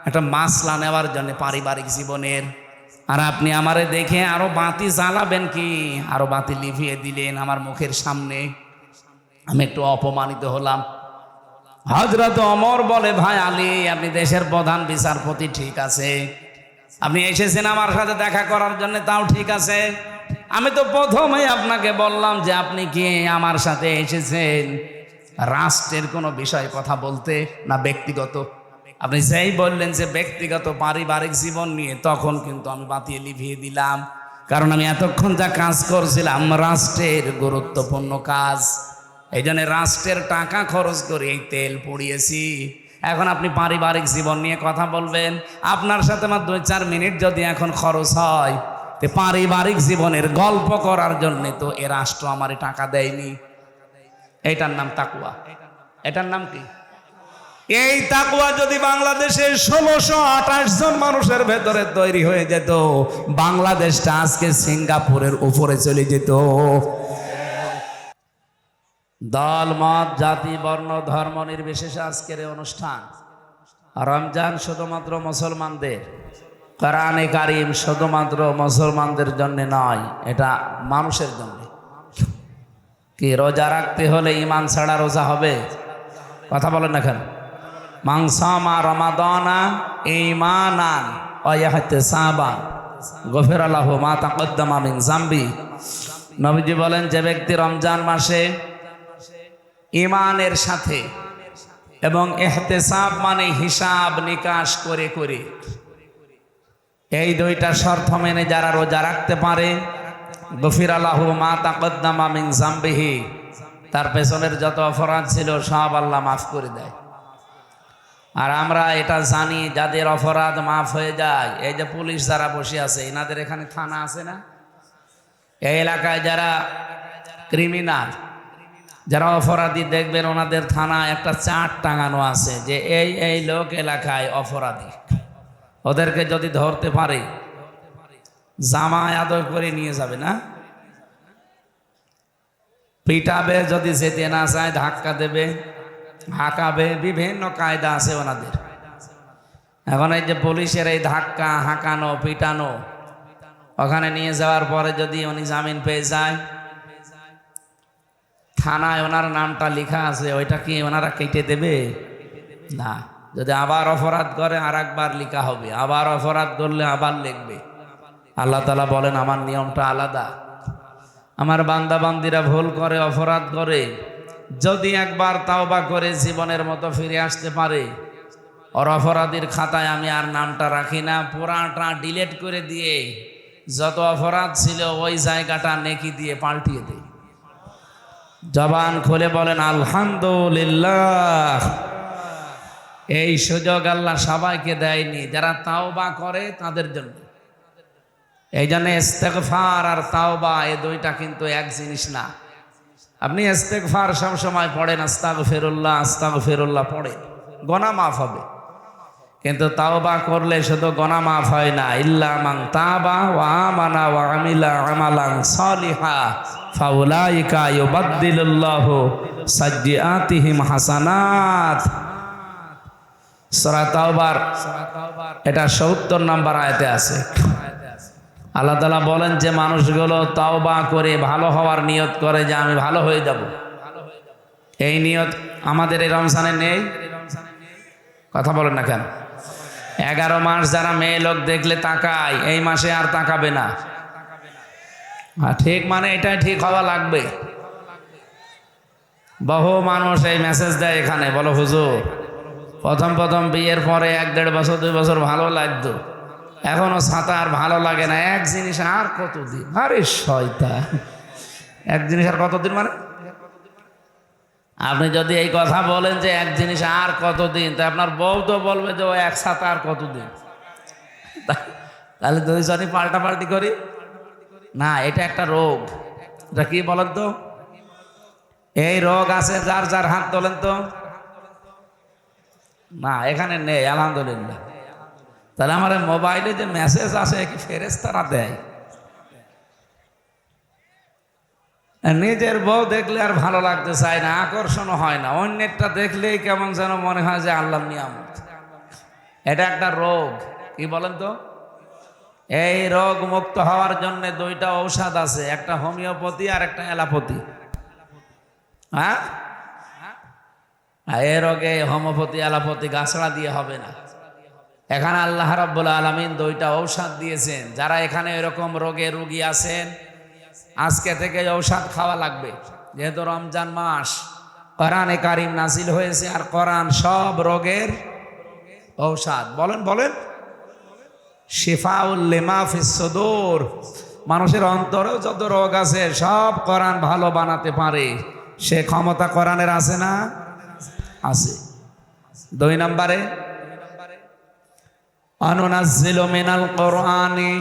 একটা মাসলা নেওয়ার জন্য পারিবারিক জীবনের, আর আপনি আমারে দেখে আরো বাতি জ্বালাবেন কি? আরো বাতি লিভিয়ে দিলেন আমার মুখের সামনে। আমি একটু অপমানিত হলাম। হযরত ওমর বলে, ভাই আলী, আপনি দেশের প্রধান বিচারপতি, ঠিক আছে, আপনি এসেছেন আমার সাথে দেখা করার জন্য, তাও ঠিক আছে। আমি তো প্রথমেই আপনাকে বললাম যে আপনি কি আমার সাথে এসেছেন রাষ্ট্রের কোনো বিষয়ে কথা বলতে, না ব্যক্তিগত? আপনি যেই বললেন যে ব্যক্তিগত পারিবারিক জীবন নিয়ে, তখন কিন্তু আমি বাতিয়ে লিভিয়ে দিলাম, কারণ আমি এতক্ষণ যা কাজ করছিলাম রাষ্ট্রের গুরুত্বপূর্ণ কাজ, এই জন্য রাষ্ট্রের টাকা খরচ করে এই তেল পুড়িয়েছি। এখন আপনি পারিবারিক জীবন নিয়ে কথা বলবেন, আপনার সাথে আমার 2-4 মিনিট যদি এখন খরচ হয়, তো পারিবারিক জীবনের গল্প করার জন্য তো এ রাষ্ট্র আমারে টাকা দেয়নি। এইটার নাম তাকওয়া। এটার নাম কি? এই তাকওয়া যদি বাংলাদেশের 1628 জন মানুষের ভেতরে তৈরি হয়ে যেত, বাংলাদেশটা আজকে সিঙ্গাপুরের উপরে চলে যেত। দল মত জাতি বর্ণ ধর্ম নির্বিশেষে আজকের এই অনুষ্ঠান। রমজান শুধুমাত্র মুসলমানদের, কোরআনে কারীম শুধুমাত্র মুসলমানদের জন্য নয়, এটা মানুষের জন্য। কি রোজা রাখতে হলে ঈমান ছাড়া রোজা হবে? কথা বলেন না কেন? মান সামা রমাদানা ঈমানান ওয়া ইহতিসাবান গফিরা লাহু মা তাকদ্দামা মিন যামবি। নবীজি বলেন, যে ব্যক্তি রমজান মাসে ইমানের সাথে, এবং ইহতিসাব মানে হিসাব নিকাশ করে করে। এই দুইটা শর্ত মেনে যারা রোজা রাখতে পারে, গফিরা লাহু মা তাকদ্দামা মিন যামবিহি, তার পেছনের যত অপরাধ ছিল সব আল্লাহ মাফ করে দেয়। আর আমরা এটা জানি, যাদের অপরাধ মাফ হয়ে যায়, এই যে পুলিশ যারা বসে আছে, এনাদের এখানে থানা আছে না? এই এলাকায় যারা ক্রিমিনাল, যারা অপরাধী, দেখবেন ওনাদের থানা একটা চার্ট টাঙানো আছে যে এই লোক এলাকায় অপরাধী। ওদেরকে যদি ধরতে পারে জামায় আদর করে নিয়ে যাবে না, পিটাবে, যদি যেতে না চায় ধাক্কা দেবে, হাঁকাবে, বিভিন্ন কায়দা আছে ওনাদের। এখন এই যে পুলিশের এই ধাক্কা, হাঁকানো, পিটানো, ওখানে নিয়ে যাওয়ার পরে যদি উনি জামিন পেয়ে যায়, থানায় ওনার নামটা লেখা আছে, ওইটা কি ওনারা কেটে দেবে? না। যদি আবার অপরাধ করে আর একবার লেখা হবে, আবার অপরাধ করলে আবার লিখবে। আল্লাহ তাআলা বলেন আমার নিয়মটা আলাদা। আমার বান্দা বান্দিরা ভুল করে, অপরাধ করে, যদি একবার তাওবা করে জীবনের মতো ফিরে আসতে পারে, ওর অপরাধীর খাতায় আমি আর নামটা রাখি না, পুরাটা ডিলিট করে দিয়ে যত অপরাধ ছিল ওই জায়গাটা নেকি দিয়ে পাল্টিয়ে দেয়। জবান খুলে বলেন আলহামদুলিল্লাহ। এই সুযোগ আল্লাহ সবাইকে দেয়নি, যারা তাওবা করে তাদের জন্য। এই জন্য ইস্তেগফার আর তাওবা এই দুইটা কিন্তু এক জিনিস না। আপনি ইস্তেগফার সবসময় পড়েন, আস্তাগফিরুল্লাহ আস্তাগফিরুল্লাহ পড়েন, গুনাহ মাফ হবে। কিন্তু তাওবা করলে শুধু গুনাহ মাফ হয় না, ইল্লা মান তাবা ওয়া আমানা ওয়া আমিলা আমালান সালিহা ফাউলাইকা ইউবাদদিলুল্লাহু সাইয়্যাতিহিম হাসানাত। সূরা তাওবার এটা ৭০ নম্বর আয়াতে আছে। আল্লাহ তাআলা বলেন যে মানুষগুলো তাওবা করে ভালো হওয়ার নিয়ত করে যে আমি ভালো হয়ে যাব, এই নিয়ত আমাদের এই রমজানে নেই। কথা বলেন না কেন? 11 মাস যারা মেয়ে লোক দেখলে তাকায়, এই মাসে আর তাকাবে না। ঠিক, মানে এটাই ঠিক হওয়া লাগবে। বহু মানুষ এই মেসেজ দেয় এখানে, বলো হুজুর প্রথম বিয়ের পরে 1-1.5 বছর 2 বছর ভালো লাগতো, এখনো ছাতা আর ভালো লাগে না। এক জিনিস আর কতদিন? আরে শয়তান, এক জিনিস আর কতদিন মানে? আপনি যদি এই কথা বলেন যে এক জিনিস আর কতদিন, তা আপনার বউ তো বলবে যে ও এক ছাতা আর কতদিন। তাহলে দুইজনই পাল্টাপাল্টি করি না, এটা একটা রোগ। এটা কি বলেন তো? এই রোগ আছে যার যার হাত তোলেন তো। না, এখানে নেই আলহামদুলিল্লাহ। তাহলে আমার মোবাইলে যে মেসেজ আসে কি ফেরেশতারা দেয়? নিজের বউ দেখলে আর ভালো লাগতে চায় না, আকর্ষণ হয় না। অন্যেরটা দেখলেই কেমন যেন মনে হয় যে আল্লাহর নিয়ামত। এটা একটা রোগ। কি বলেন তো? এই রোগ মুক্ত হওয়ার জন্য 2টা ঔষধ আছে, একটা হোমিওপ্যাথি আর একটা অ্যালোপ্যাথি। হ্যাঁ, এই রোগে হোমিওপ্যাথি অ্যালোপ্যাথি গাছড়া দিয়ে হবে না। এখানে আল্লাহ রাব্বুল আলামিন 2টা ঔষধ দিয়েছেন। যারা এখানে এরকম রোগে রোগী আছেন, আজকে থেকে ঔষধ খাওয়া লাগবে। যেহেতু রমজান মাস, কোরআনে কারিম নাজিল হয়েছে, আর কোরআন সব রোগের ঔষধ। বলেন বলেন, শিফাউল লিমা ফিস সুদূর। মানুষের অন্তরেও যত রোগ আছে সব কোরআন ভালো বানাতে পারে, সে ক্ষমতা কোরআনের আছে না? আছে। 2 নম্বরে আনুনাজ্জিলু মিনাল কোরআনি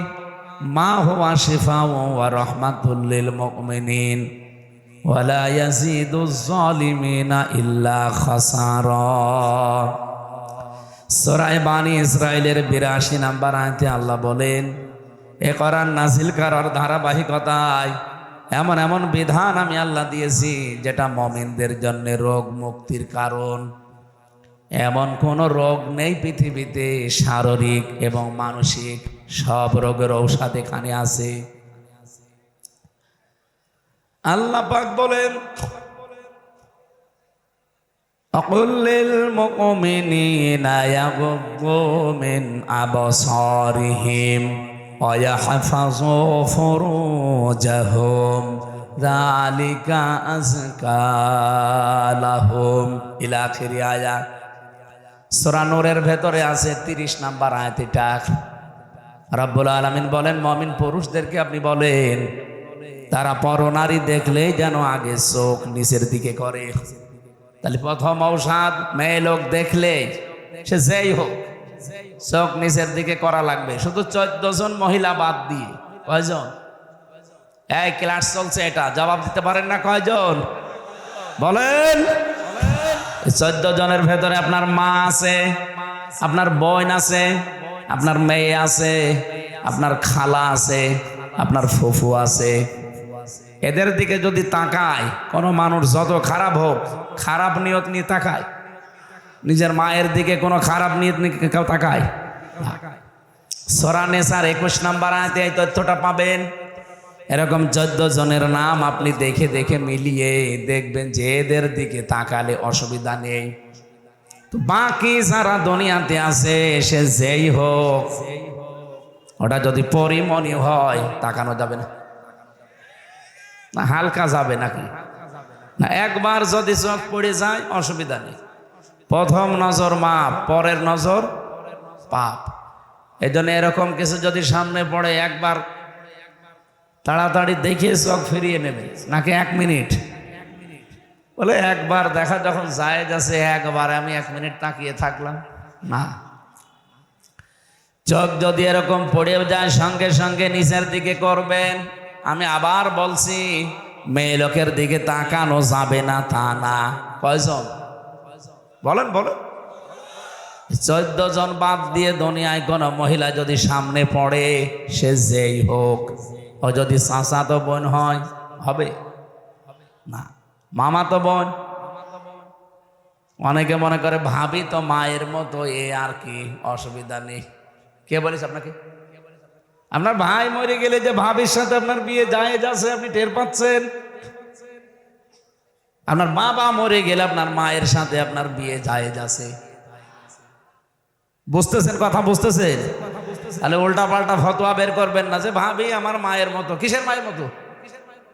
মা হুয়া শিফাউ ওয়া রাহমাতুল লিল মুমিনিন ওয়া লা ইয়াজিদুজ জালিমিনা ইল্লা খাসারা। সূরা বানী ইসরাইলের 82 নম্বর আয়াতে আল্লাহ বলেন, এ কোরআন নাজিল করার ধারাবাহিকতায় এমন এমন বিধান আমি আল্লাহ দিয়েছি যেটা মুমিনদের জন্য রোগ মুক্তির কারণ। এমন কোন রোগ নেই পৃথিবীতে, শারীরিক এবং মানসিক সব রোগের ঔষধ এখানে আছে। আল্লাহ পাক বলেন, আকুল্লিল মুমিনিনা ইয়াগুদ্দু মিন আবসারিহিম ওয়া ইয়াহফাযু ফুরুজাহুম যালিকা আযকা লাহুম ইলা আখিরি আয়াত। সূরা নূরের ভেতরে আছে 30 নাম্বার আয়াত। এটা রব্বুল আলামিন বলেন, মুমিন পুরুষদেরকে আপনি বলেন তারা পরনারী দেখলেই যেন আগে চোখ নিচের দিকে করে। তাহলে প্রথম ঔষধ, মেয়ে লোক দেখলে সে যেই হোক চোখ নিচের দিকে করা লাগবে। শুধু 14 জন মহিলা বাদ দিয়ে কয়জন? এই ক্লাস চলছে, এটা জবাব দিতে পারেন না? কয়জন বলেন? 14 জনের ভেতরে আপনার মা আছে, আপনার বোন আছে, আপনার মেয়ে আছে, আপনার খালা আছে, আপনার ফুফু আছে। এদের দিকে যদি তাকায় কোনো মানুষ, যত খারাপ হোক, খারাপ নিয়ত নিয়ে তাকায়? নিজের মায়ের দিকে কোনো খারাপ নিয়ত নিয়ে কেউ তাকায়? সূরা নিসার 21 নাম্বার আয়াতে এই তথ্যটা পাবেন। এরকম 14 জনের নাম আপনি দেখে দেখে মিলিয়ে দেখবেন যে এদের দিকে তাকালে অসুবিধা নেই। তো বাকি যারা দুনিয়াতে আছে সে যেই হোক, ওটা যদি পরিমণি হয় তাকানো যাবে না? না হালকা যাবে নাকি? না একবার যদি চোখ পড়ে যায় অসুবিধা নেই। প্রথম নজর মাপ, পরের নজর পাপ। এই জন্য এরকম কিছু যদি সামনে পড়ে একবার তাড়াতাড়ি দেখে চোখ ফিরিয়ে নেবে, নাকি 1 মিনিট? বলে একবার দেখা যখন জায়েজ আছে, একবার আমি 1 মিনিট তাকিয়ে থাকলাম না। চোখ যদি এরকম পড়েও যায় সঙ্গে সঙ্গে নিচের দিকে করবেন। আমি আবার বলছি, মেয়ে লোকের দিকে তাকানো যাবে না তা না। কয়জন বলেন? বলেন। 14 জন বাদ দিয়ে দুনিয়ায় কোনো মহিলা যদি সামনে পড়ে, সে যেই হোক, ও যদি চাচাতো বোন হয় হবে না, মামাতো বোন। অনেকে মনে করে ভাবি তো মায়ের মতো, এ আর কি, অসুবিধা নেই। কে বলিস আপনাকে? আপনার ভাই মরে গেলে যে ভাবির সাথে আপনার বিয়ে জায়েজ আছে আপনি টের পাচ্ছেন? আপনার বাবা মরে গেলে আপনার মায়ের সাথে আপনার বিয়ে জায়েজ আছে। বুঝতেছেন কথা? বুঝতেছেন? তাহলে উল্টা পাল্টা ফতোয়া বের করবেন না যে ভাবি আমার মায়ের মতো। কিসের মায়ের মতো?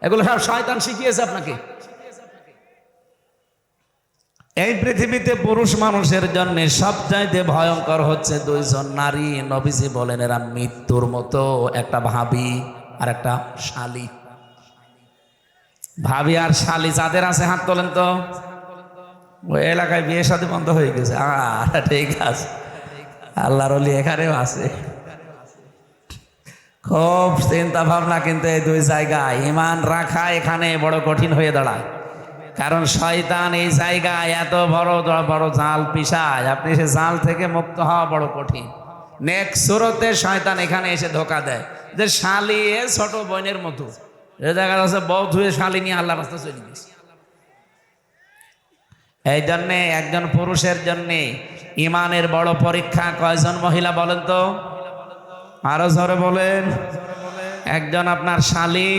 এগুলো সব শয়তান শিখিয়েছে আপনাকে। এই পৃথিবীতে পুরুষ মানুষের জন্য সবচাইতে ভয়ঙ্কর হচ্ছে 2 জন নারী। নবীজি বলেন এরা মৃত্যুর মতো, একটা ভাবি আর একটা শালী। ভাবি আর শালী যাদের আছে হাত তোলেন তো। ওই এলাকায় বিয়ে শাদী বন্ধ হয়ে গেছে? ঠিক আছে, আল্লাহর ওলি এখানেও আছে। খুব চিন্তা ভাবনা কিন্তু এই 2 জায়গায় ঈমান রাখা এখানে বড় কঠিন হয়ে দাঁড়ায়। কারণ শয়তান এই জায়গায় এত বড় বড় জাল পিছায়, আপনি সে জাল থেকে মুক্ত হওয়া বড় কঠিন। নেক্সট সুরতে শয়তান এখানে এসে ধোকা দেয় যে শালী ছোট বোনের মতো। এ জায়গা আছে বউ ধুয়ে শালী নিয়ে আল্লাহ রাস্তা চলে গেছে। এই জন্যে একজন পুরুষের জন্যে ইমানের বড় পরীক্ষা কয়জন মহিলা বলেন তো? আরো জোরে বলেন। একজন আপনার শালী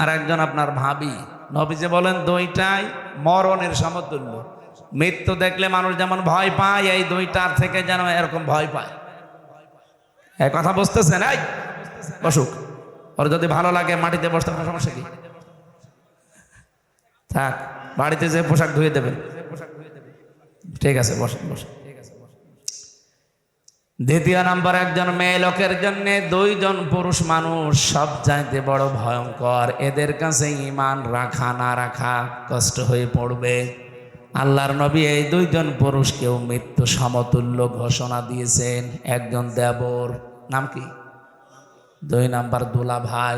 আর একজন আপনার ভাবি। নবীজি বলেন 2টাই মরণের সমতুল্য। মৃত্যু দেখলে মানুষ যেমন ভয় পায়, এই 2টার থেকে যেন এরকম ভয় পায়। এই কথা বুঝতেছেন? এই বসুক, ওর যদি ভালো লাগে মাটিতে বসতে, কোনো সমস্যা কি? থাক, বাড়িতে যে পোশাক ধুয়ে দেবেন। ঠিক আছে, বসেন বসেন। দ্বিতীয় নাম্বার, একজন মেয়ে লোকের জন্য 2 জন পুরুষ মানুষ সব চাইতে বড় ভয়ঙ্কর। এদের কাছে ঈমান রাখা না রাখা কষ্ট হয়ে পড়বে। আল্লাহর নবী এই 2 জন পুরুষকেও মৃত্যু সমতুল্য ঘোষণা দিয়েছেন। একজন দেবর, নাম কি? 2 নাম্বার দুলা ভাই।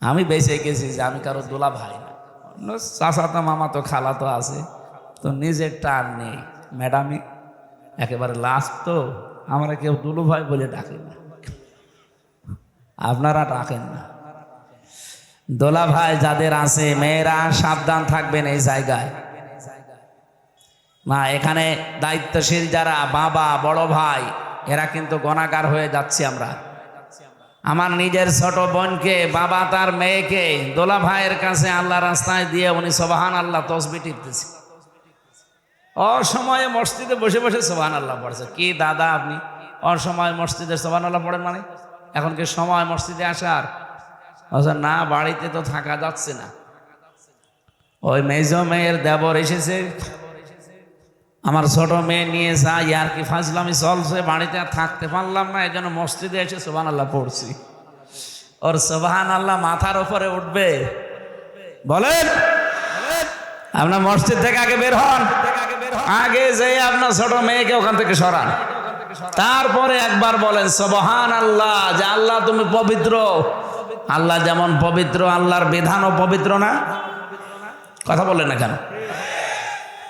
আমি বেঁচে গেছি যে আমি কারো দুলা ভাই না, চাচা তো মামা তো খালা তো আছে, তো নিজের টান নেই। ম্যাডামই একেবারে লাস্ট, তো আমরা কেউ দুলু ভাই বলে ডাকেন না, আপনারা ডাকেন না। দোলা ভাই যাদের আছে, মেয়েরা সাবধান থাকবেন এই জায়গায়। না, এখানে দায়িত্বশীল যারা বাবা বড় ভাই, এরা কিন্তু গুনাহগার হয়ে যাচ্ছে আমরা। আমার নিজের ছোট বোনকে বাবা তার মেয়েকে দোলা ভাইয়ের কাছে আল্লাহ রাস্তায় দিয়ে উনি সুবহানাল্লাহ তসবিহ টিপতেছে। অসময়ে মসজিদে বসে বসে সুবহানাল্লাহ পড়ছে। কি দাদা আপনি অসময় মসজিদে সুবহানাল্লাহ পড়েন? মানে এখন কি সময় মসজিদে আসার? আচ্ছা না, বাড়িতে তো থাকা যাচ্ছে না, ওই মেজ মেয়ের দেবর এসেছে, আমার ছোট মেয়ে নিয়ে যাই আর কি ফাজলামি চলছে, বাড়িতে আর থাকতে পারলাম না, এই জন্য মসজিদে এসে সুবহানাল্লাহ পড়ছি। ওর সুবহানাল্লাহ মাথার উপরে উঠবে? বলেন, আপনার মসজিদ থেকে আগে বের হন, আগে যে আপনার ছোট মেয়েকে ওখান থেকে সরান, তারপরে একবার বলেন সুবহানাল্লাহ, যে আল্লাহ তুমি পবিত্র। আল্লাহ যেমন পবিত্র, আল্লাহর বিধানও পবিত্র না? কথা বলেন না কেন?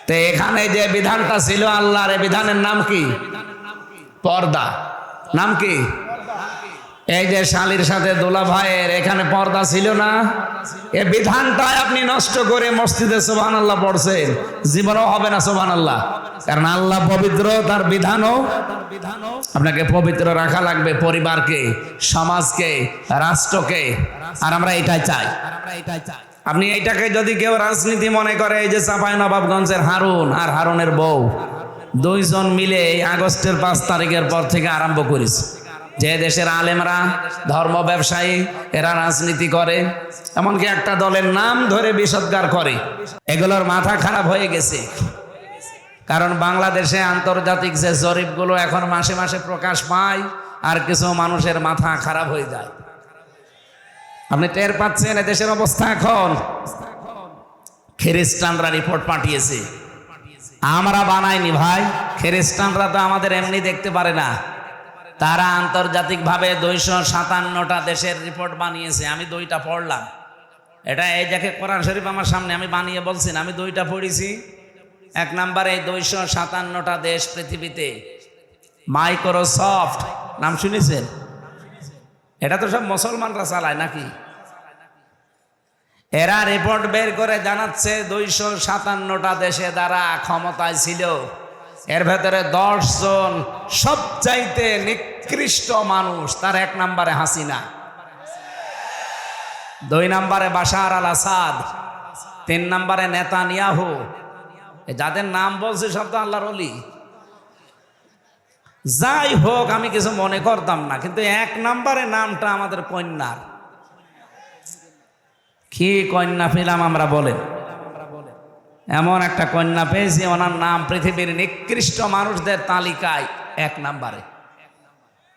তো এখানে যে বিধানটা ছিল আল্লাহর, এই বিধানের নাম কি? পর্দা। নাম কি? এই যে শালীর সাথে দোলা ভাইয়ের এখানে পর্দা ছিল না, এই বিধানটা আপনি নষ্ট করে মসজিদে সুবহানাল্লাহ পড়ছেন, জীবনও হবে না সুবহানাল্লাহ। কারণ আল্লাহ পবিত্র, তার বিধানও আপনাকে পবিত্র রাখা লাগবে, পরিবারকে, সমাজকে, রাষ্ট্রকে। আর আমরা এটাই চাই। আপনি এইটাকে যদি কেউ রাজনীতি মনে করে, এই যে চাঁপাইনবাবগঞ্জের হারুন আর হারুনের বউ দুইজন মিলে এই আগস্টের 5 তারিখের পর থেকে আরম্ভ করেছে, যে দেশের আলেমরা, ধর্ম ব্যবসায়ী, এরা রাজনীতি করে, এমনকি একটা দলের নাম ধরে বিষোদ্গার করে। এগুলোর মাথা খারাপ হয়ে গেছে। কারণ বাংলাদেশে আন্তর্জাতিক যে জরিপগুলো এখন মাসে মাসে প্রকাশ পায়, আর কিছু মানুষের মাথা খারাপ হয়ে যায়। আপনি টের পাচ্ছেন দেশের অবস্থা এখন? খ্রিস্টানরা রিপোর্ট পাঠিয়েছে, আমরা বানাইনি ভাই। খ্রিস্টানরা তো আমাদের এমনি দেখতে পারে না, তারা আন্তর্জাতিকভাবে 257টা দেশের রিপোর্ট বানিয়েছে। আমি 2টা পড়লাম, এটা এই দেখে কোরআন শরীফ আমার সামনে, আমি বানিয়ে বলছি না, আমি 2টা পড়েছি। 1 নম্বরে 257টা দেশ পৃথিবীতে। মাইক্রোসফট নাম শুনেছেন? এটা তো সব মুসলমানরা চালায় নাকি? এরা রিপোর্ট বের করে জানাচ্ছে 257টা দেশে যারা ক্ষমতায় ছিল, এর ভেতরে 10 জন সবচাইতে নিকৃষ্ট মানুষ। তার 1 নম্বরে হাসিনা, 2 নম্বরে বাশার আল আসাদ, 3 নম্বরে নেতানিয়াহু। যাদের নাম বলছে সব তো আল্লাহর ওলি। যাই হোক, আমি কিছু মনে করতাম না, কিন্তু 1 নম্বরে নামটা আমাদের কন্যার। কি কন্যা পেলাম আমরা বলেন? এমন একটা কন্যা পেয়েছি, ওনার নাম পৃথিবীর নিকৃষ্ট মানুষদের তালিকায় 1 নম্বরে।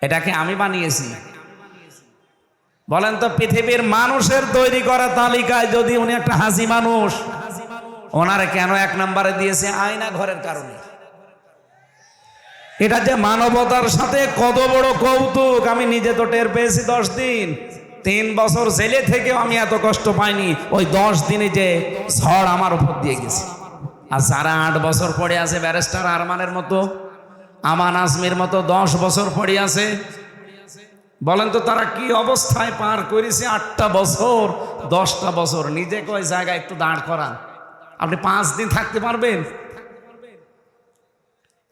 এটাকে আমি বানিয়েছি? বলেন তো, পৃথিবীর মানুষের তৈরি করা তালিকায় যদি উনি একটা হাসি মানুষ, ওনারে কেন 1 নম্বরে দিয়েছে? আয়না ঘরের কারণে। এটা যে মানবতার সাথে কত বড় কৌতুক, আমি নিজে তো টের পেয়েছি 10 দিন। 3 বছর জেলে থেকেও আমি এত কষ্ট পাইনি, ওই 10 দিনে যে ঝড় আমার উপর দিয়ে গেছে। আর যারা 8 বছর পড়ে আছে, ব্যারিস্টার আরমানের মতো, আমান আজমির মতো 10 বছর পড়ে আছে, বলেন তো তারা কি অবস্থায় পার করেছে? 8টা বছর, 10টা বছর। নিজে কয় জায়গায় একটু দাঁড় করান, আপনি 5 দিন থাকতে পারবেন?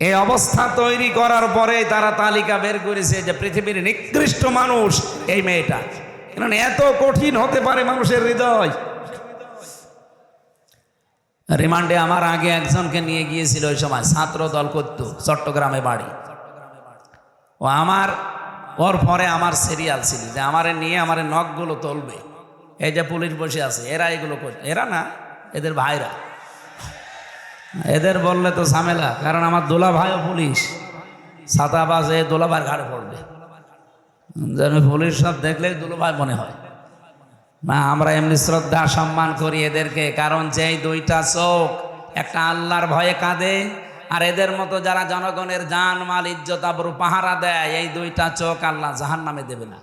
এই অবস্থা তৈরি করার পরে তারা তালিকা বের করেছে যে পৃথিবীর নিকৃষ্ট মানুষ এই মেয়েটা। কারণ এত কঠিন হতে পারে মানুষের হৃদয়। রিমান্ডে আমার আগে একজনকে নিয়ে গিয়েছিল, ওই সময় ছাত্র দল করতো, চট্টগ্রামে বাড়ি। ও ওর পরে আমার সিরিয়াল ছিল যে আমারে নিয়ে আমারে নখগুলো তুলবে। এই যে পুলিশ বসে আছে, এরা এগুলো করছে, এরা না, এদের ভাইরা। এদের বললে তো ঝামেলা, কারণ আমার দোলা ভাইও পুলিশ, ছাতাবাজ, এ দোলা ভাইয়ের ঘাড়ে পড়বে। পুলিশ সব দেখলে দোলা ভাই মনে হয় না। আমরা এমনি শ্রদ্ধা সম্মান করি এদেরকে, কারণ যেই 2টা চোখ, একটা আল্লাহর ভয়ে কাঁদে, আর এদের মতো যারা জনগণের জান মাল ইজ্জত আবরু পাহারা দেয়, এই 2টা চোখ আল্লাহ জাহান্নামে দেবে না।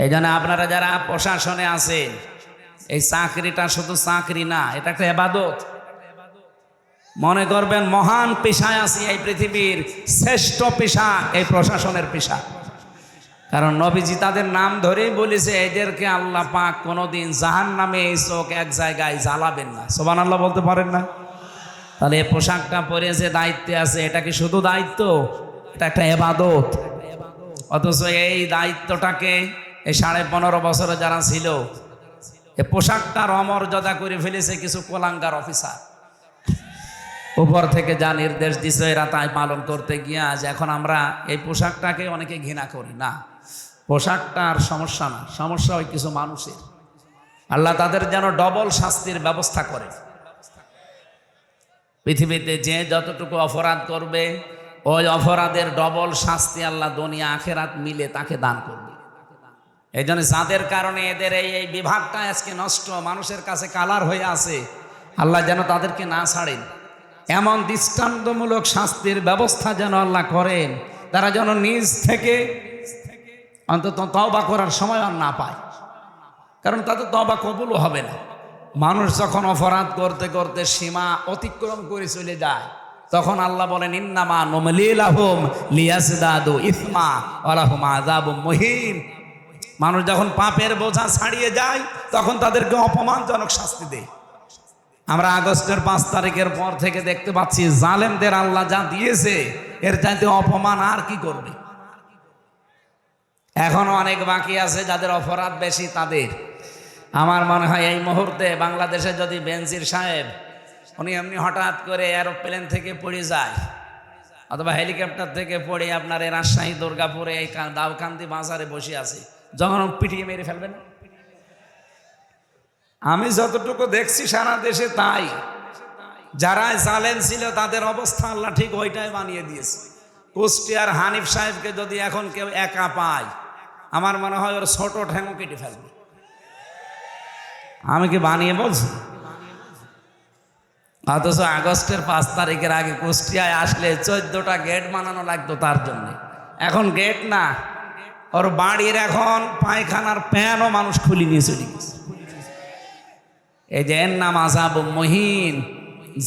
এই জন্য আপনারা যারা প্রশাসনে আছেন, এই চাকরিটা শুধু চাকরি না, এটা একটা ইবাদত। মনে করবেন মহান পেশায় আছি, এই পৃথিবীর শ্রেষ্ঠ পেশা এই প্রশাসনের পেশা। কারণ নবীজি তাদের নাম ধরেই বলেছে, এদেরকে আল্লাহ পাক কোনোদিন জাহান্নামে এই চোখ এক জায়গায় জ্বালাবেন না। সুবহানাল্লাহ বলতে পারেন না? তাহলে এই পোশাকটা পরে যে দায়িত্বে আছে, এটা কি শুধু দায়িত্ব? এটা একটা ইবাদত। অথচ এই দায়িত্বটাকে এই 15.5 বছরে যারা ছিল, এই পোশাকটার অমর্যাদা করে ফেলেছে কিছু কোলাঙ্গার অফিসার। উপর থেকে যা নির্দেশ দিছে, এরা তাই পালন করতে গিয়ে আজ এখন আমরা এই পোশাকটাকে অনেকে ঘৃণা করি না। পোশাকটা আর সমস্যা না, সমস্যা হয় কিছু মানুষের। আল্লাহ তাদের যেন ডবল শাস্তির ব্যবস্থা করে। পৃথিবীতে যে যতটুকু অপরাধ করবে ওই অপরাধের ডবল শাস্তি আল্লাহ দুনিয়া আখেরাত মিলে তাকে দান করবে। এই জন্য যাদের কারণে এদের এই বিভাগটা আজকে নষ্ট, মানুষের কাছে কালার হয়ে আছে, আল্লাহ যেন তাদেরকে না ছাড়েন। এমন দৃষ্টান্তমূলক শাস্তির ব্যবস্থা যেন আল্লাহ করেন, তারা যেন নিজ থেকে অন্তত তওবা করার সময় আর না পায়, কারণ তাদের তওবা কবুলও হবে না। মানুষ যখন অপরাধ করতে করতে সীমা অতিক্রম করে চলে যায়, তখন আল্লাহ বলেন ইন্নামা নুমলি লাহুম লিয়াজদাদু ইসমা ওয়া লাহুম আযাবুম মুহিন। মানুষ যখন পাপের বোঝা ছাড়িয়ে যায় তখন তাদেরকে অপমানজনক শাস্তি দেয়। আমরা আগস্টের 5 তারিখের পর থেকে দেখতে পাচ্ছি জালেমদের আল্লাহ যা দিয়েছে এর চাইতে অপমান আর কি করবে। এখনো অনেক বাকি আছে যাদের অপরাধ বেশি তাদের। আমার মনে হয় এই মুহূর্তে বাংলাদেশে যদি বেনজির সাহেব উনি এমনি হঠাৎ করে এরোপ্লেন থেকে পড়ে যায় অথবা হেলিকপ্টার থেকে পড়ে আপনার এই রাজশাহী দুর্গাপুরে এই দাউকান্দি বাজারে বসে আছে, যখন পিটিয়ে মেরে ফেলবেন। আমি যতটুকু দেখছি সারা দেশে তাই। যারা জালেম ছিল তাদের অবস্থা আল্লাহ ঠিক ওইটাই বানিয়ে দিয়েছে। কুষ্টিয়ার হানিফ সাহেবকে যদি এখন কেউ একা পায়, আমার মনে হয় ওর ছোট ঠ্যাঙও কেটে ফেলবে। আমি কি বানিয়ে বলছি? অথচ আগস্টের 5 তারিখের আগে কুষ্টিয়ায় আসলে 14টা গেট বানানো লাগতো তার জন্য। এখন গেট না, ওর বাড়ির এখন পায়খানার প্যানও মানুষ খুলে নিয়ে চলে গেছে। এই যে এর নাম আযাবুম মুহিন।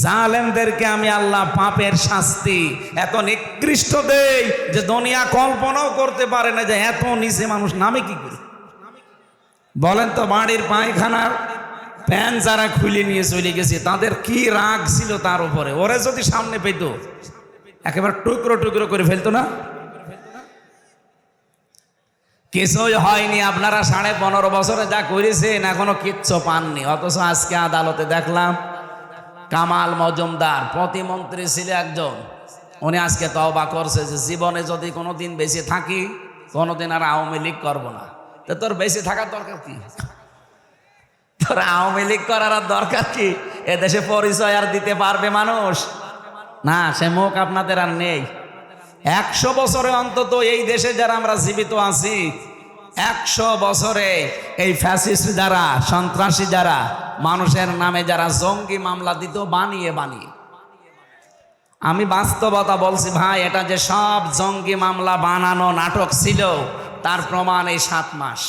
জালেমদেরকে আমি আল্লাহ পাপের শাস্তি এত নিকৃষ্ট দেই যে দুনিয়া কল্পনাও করতে পারে না যে এত নিচে মানুষ নামে কি করে। বলেন তো, বাড়ির পায়খানার প্যান যারা খুলে নিয়ে চলে গেছে তাদের কি রাগ ছিল তার উপরে। ওরা যদি সামনে পেত একেবারে টুকরো টুকরো করে ফেলতো না? কিছুই হয়নি। আপনারা 15.5 বছরে যা করেছেন এখনো কিচ্ছু পাননি। অথচ আজকে আদালতে দেখলাম কামাল মজুমদার প্রতিমন্ত্রী ছিল একজন, উনি আজকে তওবা করছে যে জীবনে যদি কোনোদিন বেঁচে থাকি কোনোদিন আর আওয়ামী লীগ করবো না। তো তোর বেঁচে থাকার দরকার কি? তোর আওয়ামী লীগ করার আর দরকার কি? এদেশে পরিচয় আর দিতে পারবে মানুষ না, সে মুখ আপনাদের আর নেই। 100 বছরে অন্তত এই দেশে যারা আমরা জীবিত আছি, 100 বছরে এই ফ্যাসিস্ট যারা, সন্ত্রাসী যারা, মানুষের নামে যারা জঙ্গি মামলা দিত বানিয়ে বানিয়ে, আমি বাস্তবতা বলছি ভাই, এটা যে সব জঙ্গি মামলা বানানো নাটক ছিল তার প্রমাণ এই 7 মাস।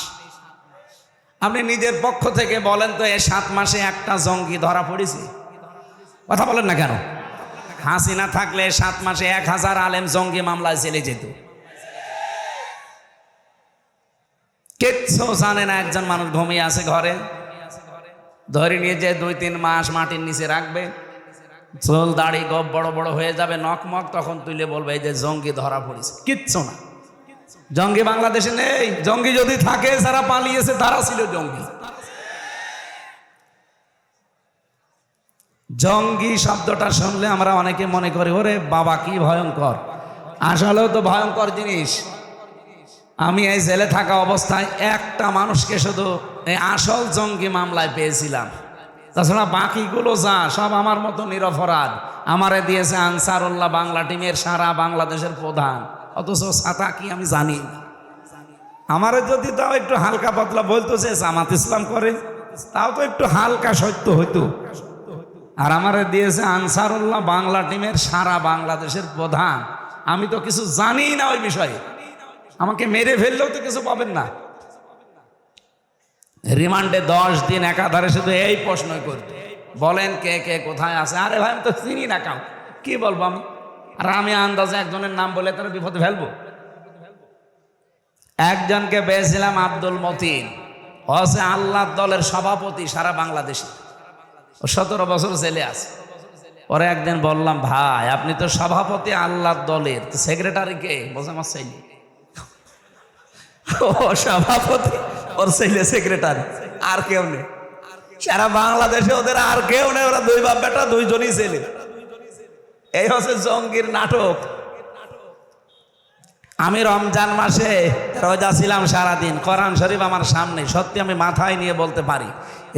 আপনি নিজের পক্ষ থেকে বলেন তো, এই 7 মাসে একটা জঙ্গি ধরা পড়েছে? কথা বলেন না কেন? হাসিনা থাকলে 7 মাসে 1000 আলেম জঙ্গি মামলায় চলে যেত। কিচ্ছু জানে না, একজন মানুষ ঘুমিয়ে আছে ঘরে, ধরে নিয়ে যে 2-3 মাস মাটির নিচে রাখবে, চুল দাড়ি গপ বড় বড় হয়ে যাবে, নকমক, তখন তুলে বলবে এই যে জঙ্গি ধরা পড়েছে। কিচ্ছু না, জঙ্গি বাংলাদেশে নেই। জঙ্গি যদি থাকে যারা পালিয়েছে তারা ছিল জঙ্গি। জঙ্গি শব্দটা শুনলে আমরা অনেকে মনে করি ওরে বাবা কি ভয়ঙ্কর। আসলেও তো ভয়ঙ্কর জিনিস। আমি এই জেলে থাকা অবস্থায় একটা মানুষকে শুধু এই আসল জঙ্গি মামলায় পেয়েছিলাম, তাছাড়া বাকিগুলো যা সব আমার মতো নিরপরাধ। আমারে দিয়েছে আনসারুল্লাহ বাংলা টিমের সারা বাংলাদেশের প্রধান, অথচ ছাতা কি আমি জানি না। আমারে যদি তাও একটু হালকা পাতলা বলতো যে জামাত ইসলাম করে, তাও তো একটু হালকা সত্য হইতো। আর আমারে দিয়েছে আনসারুল্লাহ বাংলা টিমের সারা বাংলাদেশের প্রধান, আমি তো কিছু জানি না ওই বিষয়ে। আমাকে মেরে ফেললেও তো কিছু পাবেন না। রিমান্ডে 10 দিন একাধারে শুধু এই প্রশ্নই করতো, বলেন কে কে কোথায় আছে। আরে ভাই আমি তো চিনি না কাউ, কি বলবো আমি? আর আমি আন্দাজে একজনের নাম বলে তারা বিপদে ফেলবো। একজনকে পেয়েছিলাম আব্দুল মতিন, হচ্ছে আল্লাহর দলের সভাপতি সারা বাংলাদেশে, 17 বছর জেলে আছে। পরে একদিন বললাম ভাই আপনি তো সভাপতি আল্লাহর দলের, তো সেক্রেটারি কে? বলছে আমার ছেলে। ও সভাপতি, ওর ছেলে সেক্রেটারি, আর কেউ নেই সারা বাংলাদেশে, ওদের আর কেউ নেই। ওরা 2 বাপ বেটা, 2 জনই ছেলে। এই হচ্ছে জঙ্গির নাটক। আমি রমজান মাসে রোজা ছিলাম সারাদিন, কোরআন শরীফ আমার সামনে, সত্যি আমি মাথায় নিয়ে বলতে পারি।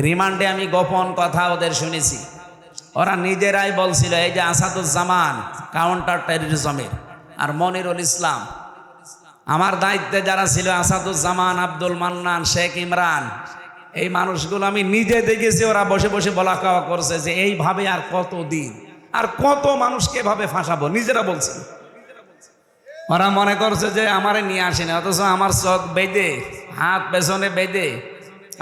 রিমান্ডে আমি গোপন কথা ওদের শুনেছি, ওরা নিজেরাই বলছিল এই যে আসাদুজ্জামান কাউন্টার টেররিজমের আর মনিরুল ইসলাম, আমার দায়িত্বে যারা ছিল আসাদুজ্জামান, আব্দুল মান্নান, শেখ ইমরান, এই মানুষগুলো আমি নিজে দেখেছি ওরা বসে বসে বলা খাওয়া করছে যে এইভাবে আর কতদিন, আর কত মানুষকে এভাবে ফাঁসাবো, নিজেরা বলছে। ওরা মনে করছে যে আমারে নিয়ে আসেনি, অথচ আমার চোখ বেঁধে, হাত পেছনে বেঁধে,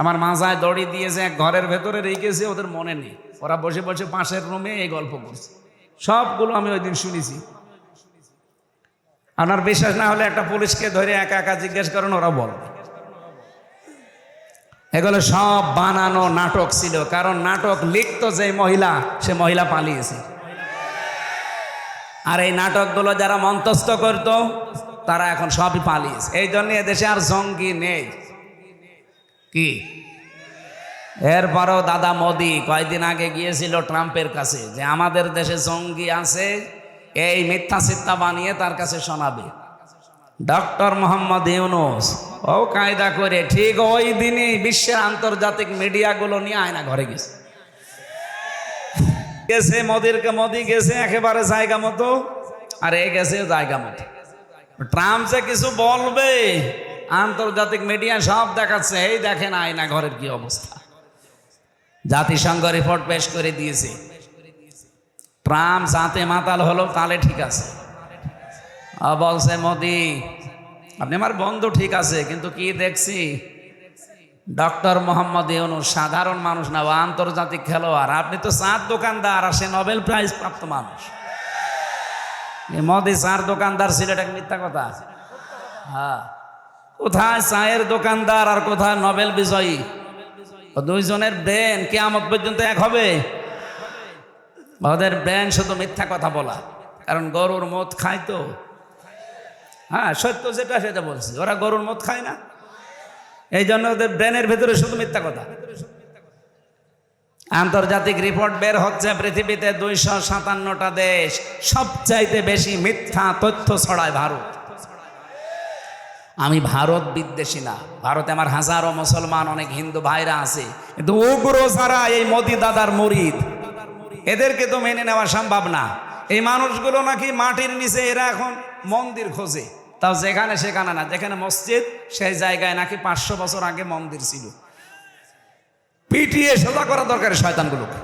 আমার মাথায় দড়ি দিয়েছে, এক ঘরের ভেতরে রেখেছে, ওদের মনে নেই। ওরা বসে বসে পাশের রুমে এই গল্প করছে, সবগুলো আমি ওই দিন শুনেছি। আপনার বিশ্বাস না হলে একটা পুলিশকে ধরে একা একা জিজ্ঞেস করেন, ওরা বলবে। এগুলো সব বানানো নাটক ছিল, কারণ নাটক লিখতো যে মহিলা, সে মহিলা পালিয়েছে। আর এই নাটকগুলো যারা মঞ্চস্থ করতো তারা এখন সবই পালিয়েছে। এই জন্য এদেশে আর জঙ্গি নেই। কি এরপরও দাদা মোদি কয়েকদিন আগে গিয়েছিল ট্রাম্পের কাছে যে আমাদের দেশে জঙ্গি আছে, এই মিথ্যা সিদ্ধা বানিয়ে তার কাছে শোনাবে। ডক্টর মোহাম্মদ ইউনূস ও কায়দা করে ঠিক ওই দিনই বিশ্বের আন্তর্জাতিক মিডিয়াগুলো নিয়ে আয়না ঘরে গেছে। মোদি গেছে একেবারে জায়গা মতো, আর এ গেছে জায়গা মতো। ট্রাম্প যে কিছু বলবে, আন্তর্জাতিক মিডিয়া সব দেখাচ্ছে, এই দেখেন আয়না ঘরের কি অবস্থা। জাতিসংঘ রিপোর্ট পেশ করে দিয়েছে। ট্রাম্প যাতে মাতাল হলো তাহলে ঠিক আছে। বলছে মোদি আপনি আমার বন্ধু ঠিক আছে, কিন্তু কি দেখছি ডক্টর মোহাম্মদ ইউনূস সাধারণ মানুষ না, ও আন্তর্জাতিক খেলোয়াড়। আপনি তো চার দোকানদার, আর সে নোবেল প্রাইজ প্রাপ্ত মানুষ। মোদি চার দোকানদার ছিল, এটা মিথ্যা কথা? হ্যাঁ, কোথায় চায়ের দোকানদার আর কোথায় নোবেল বিজয়ী? দুইজনের ব্রেন কিয়ামত পর্যন্ত এক হবে? ওদের ব্রেন শুধু মিথ্যা কথা বলা, কারণ গরুর মদ খায় তো। হ্যাঁ, সত্য যেটা সেটা বলছি, ওরা গরুর মদ খায় না, এই জন্য ওদের ব্রেনের ভেতরে শুধু মিথ্যা কথা। আন্তর্জাতিক রিপোর্ট বের হচ্ছে, পৃথিবীতে 257টা দেশ সবচাইতে বেশি মিথ্যা তথ্য ছড়ায় ভারত। আমি ভারত বিদ্বেষী না, ভারতে আমার হাজারো মুসলমান, অনেক হিন্দু ভাইরা আছে, কিন্তু উগ্র যারা এই মোদি দাদার মুরিদ, এদেরকে তো মেনে নেওয়া সম্ভব না। এই মানুষগুলো নাকি মাটির নিচে এরা এখন মন্দির খোঁজে, তাও যেখানে সেখানে না, যেখানে মসজিদ সেই জায়গায় নাকি 500 বছর আগে মন্দির ছিল। পিটিয়ে সোজা করা দরকার শয়তানগুলোকে।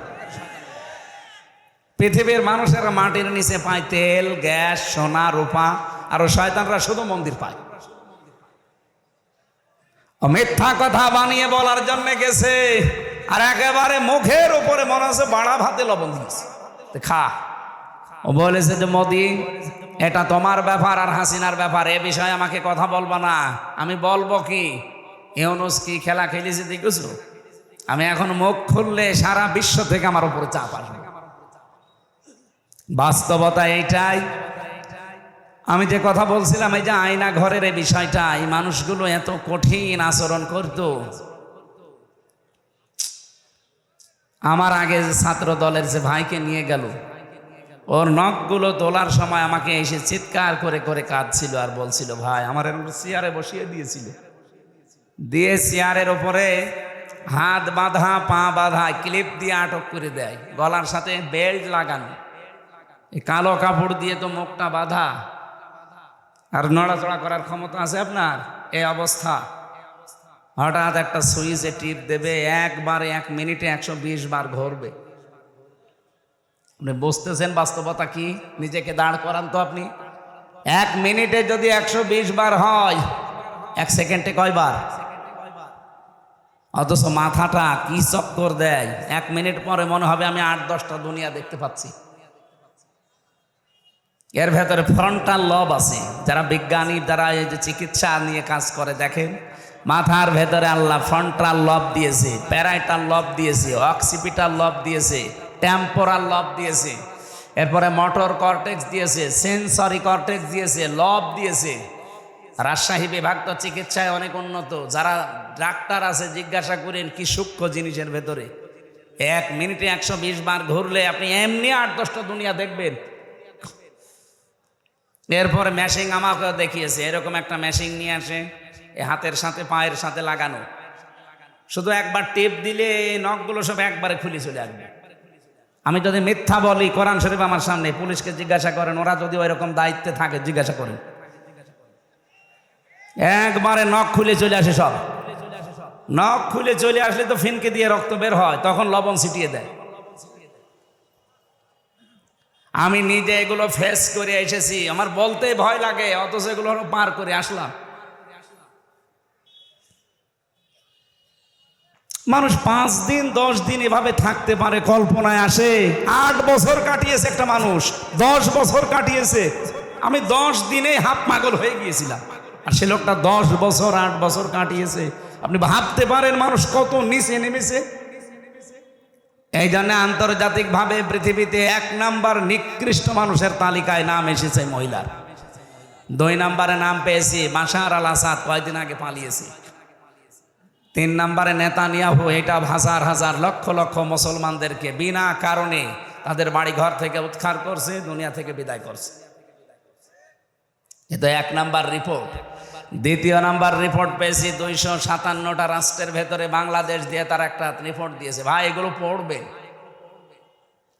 পৃথিবীর মানুষেরা মাটির নিচে পায় তেল, গ্যাস, সোনা, রূপা, আর শয়তানরা শুধু মন্দির পায়। মিথ্যা কথা বানিয়ে বলার জন্য গেছে, আর একেবারে মুখের উপরে মনে হচ্ছে বাড়া ভাতে লবণ দিয়েছে, খা। ও বলেছে যে মোদি এটা তোমার ব্যাপার আর হাসিনার ব্যাপার, এ বিষয়ে আমাকে কথা বলবা না। আমি বলবো কি, ইউনূস কি খেলা খেলেছে দেখেছো? আমি এখন মুখ খুললে সারা বিশ্ব থেকে আমার উপরে চাপ আসবে। বাস্তবতা এইটাই। আমি যে কথা বলছিলাম, এই যে আয়না ঘরের এই বিষয়টা, এই মানুষগুলো এত কঠিন আচরণ করত। আমার আগে যে ছাত্র দলের যে ভাইকে নিয়ে গেল, ওর নখগুলো তোলার সময় আমাকে এসে চিৎকার করে করে কাঁদছিল আর বলছিল, ভাই আমার এরকম চেয়ারে বসিয়ে দিয়েছিল, দিয়ে চেয়ারের ওপরে হাত বাঁধা, পা বাঁধা, ক্লিপ দিয়ে আটক করে দেয়, গলার সাথে বেল্ট লাগানো, এই কালো কাপড় দিয়ে তো মুখটা বাঁধা, আর নড়াচড়া করার ক্ষমতা আছে আপনার? এই অবস্থা। হঠাৎ একটা সুইচে টিপ দেবে, একবারে 1 মিনিটে 120 বার ঘুরবে। আপনি বুঝতেছেন বাস্তবতা কি? নিজেকে দাঁড় করান তো আপনি। 1 মিনিটে যদি 120 বার হয়, 1 সেকেন্ডে কয়বার? অথচ মাথাটা কি চক্কর দেয়, 1 মিনিট পরে মনে হবে আমি 8-10টা দুনিয়া দেখতে পাচ্ছি। এর ভেতরে ফ্রন্টাল লব আছে। যারা বিজ্ঞানী, যারা এই যে চিকিৎসা নিয়ে কাজ করে, দেখেন মাথার ভেতরে আল্লাহ ফ্রন্টাল লব দিয়েছে, প্যারাইটাল লব দিয়েছে, অক্সিপিটাল লব দিয়েছে, টেম্পোরাল লব দিয়েছে, এরপরে মোটর কর্টেক্স দিয়েছে, সেন্সরি কর্টেক্স দিয়েছে, লব দিয়েছে। রাজশাহী বিভাগ তো চিকিৎসায় অনেক উন্নত, যারা ডাক্তার আছে জিজ্ঞাসা করেন কি সূক্ষ্ম জিনিসের ভেতরে। 1 মিনিটে 120 বার ঘুরলে আপনি এমনি 8-10টা দুনিয়া দেখবেন। এরপরে মেশিং আমাকে দেখিয়েছে, এরকম একটা মেশিং নিয়ে আসে, এই হাতের সাথে পায়ের সাথে লাগানো, শুধু একবার টেপ দিলে নখগুলো সব একবারে খুলে চলে আসবে। আমি যদি মিথ্যা বলি, কোরআন শরীফ আমার সামনে, পুলিশকে জিজ্ঞাসা করেন, ওরা যদি ওইরকম দায়িত্বে থাকে জিজ্ঞাসা করেন, একবারে নখ খুলে চলে আসে সব। নখ খুলে চলে আসলে তো ফিনকে দিয়ে রক্ত বের হয়, তখন লবণ ছিটিয়ে দেয়। আমি নিজে এগুলো ফেস করে এসেছি, আমার বলতে ভয় লাগে, অথচ এগুলো পার করে আসলাম। মানুষ 5 দিন 10 দিন এভাবে থাকতে পারে, কল্পনায় আসে। 8 বছর কাটিয়েছে একটা মানুষ, 10 বছর কাটিয়েছে। আমি 10 দিনে হাফ পাগল হয়ে গিয়েছিলাম, আর সে লোকটা 10 বছর 8 বছর কাটিয়েছে। আপনি ভাবতে পারেন মানুষ কত নিচে নেমেছে। এই জন্য আন্তর্জাতিকভাবে পৃথিবীতে 1 নাম্বার নিকৃষ্ট মানুষের তালিকায় নাম এসেছে মহিলার। 2 নম্বরে নাম পেয়েছি বাশার আল আসাদ, কয়েকদিন আগে পালিয়েছে। 3 নম্বরে নেতানিয়াহু, এটা হাজার হাজার লক্ষ লক্ষ মুসলমানদেরকে বিনা কারণে তাদের বাড়ি ঘর থেকে উৎখাত করছে, দুনিয়া থেকে বিদায় করছে। এটা 1 নাম্বার রিপোর্ট। 2 নাম্বার রিপোর্ট পেয়েছি 257টা রাষ্ট্রের ভেতরে বাংলাদেশ দিয়ে তার একটা রিপোর্ট দিয়েছে। ভাই এগুলো পড়বেন।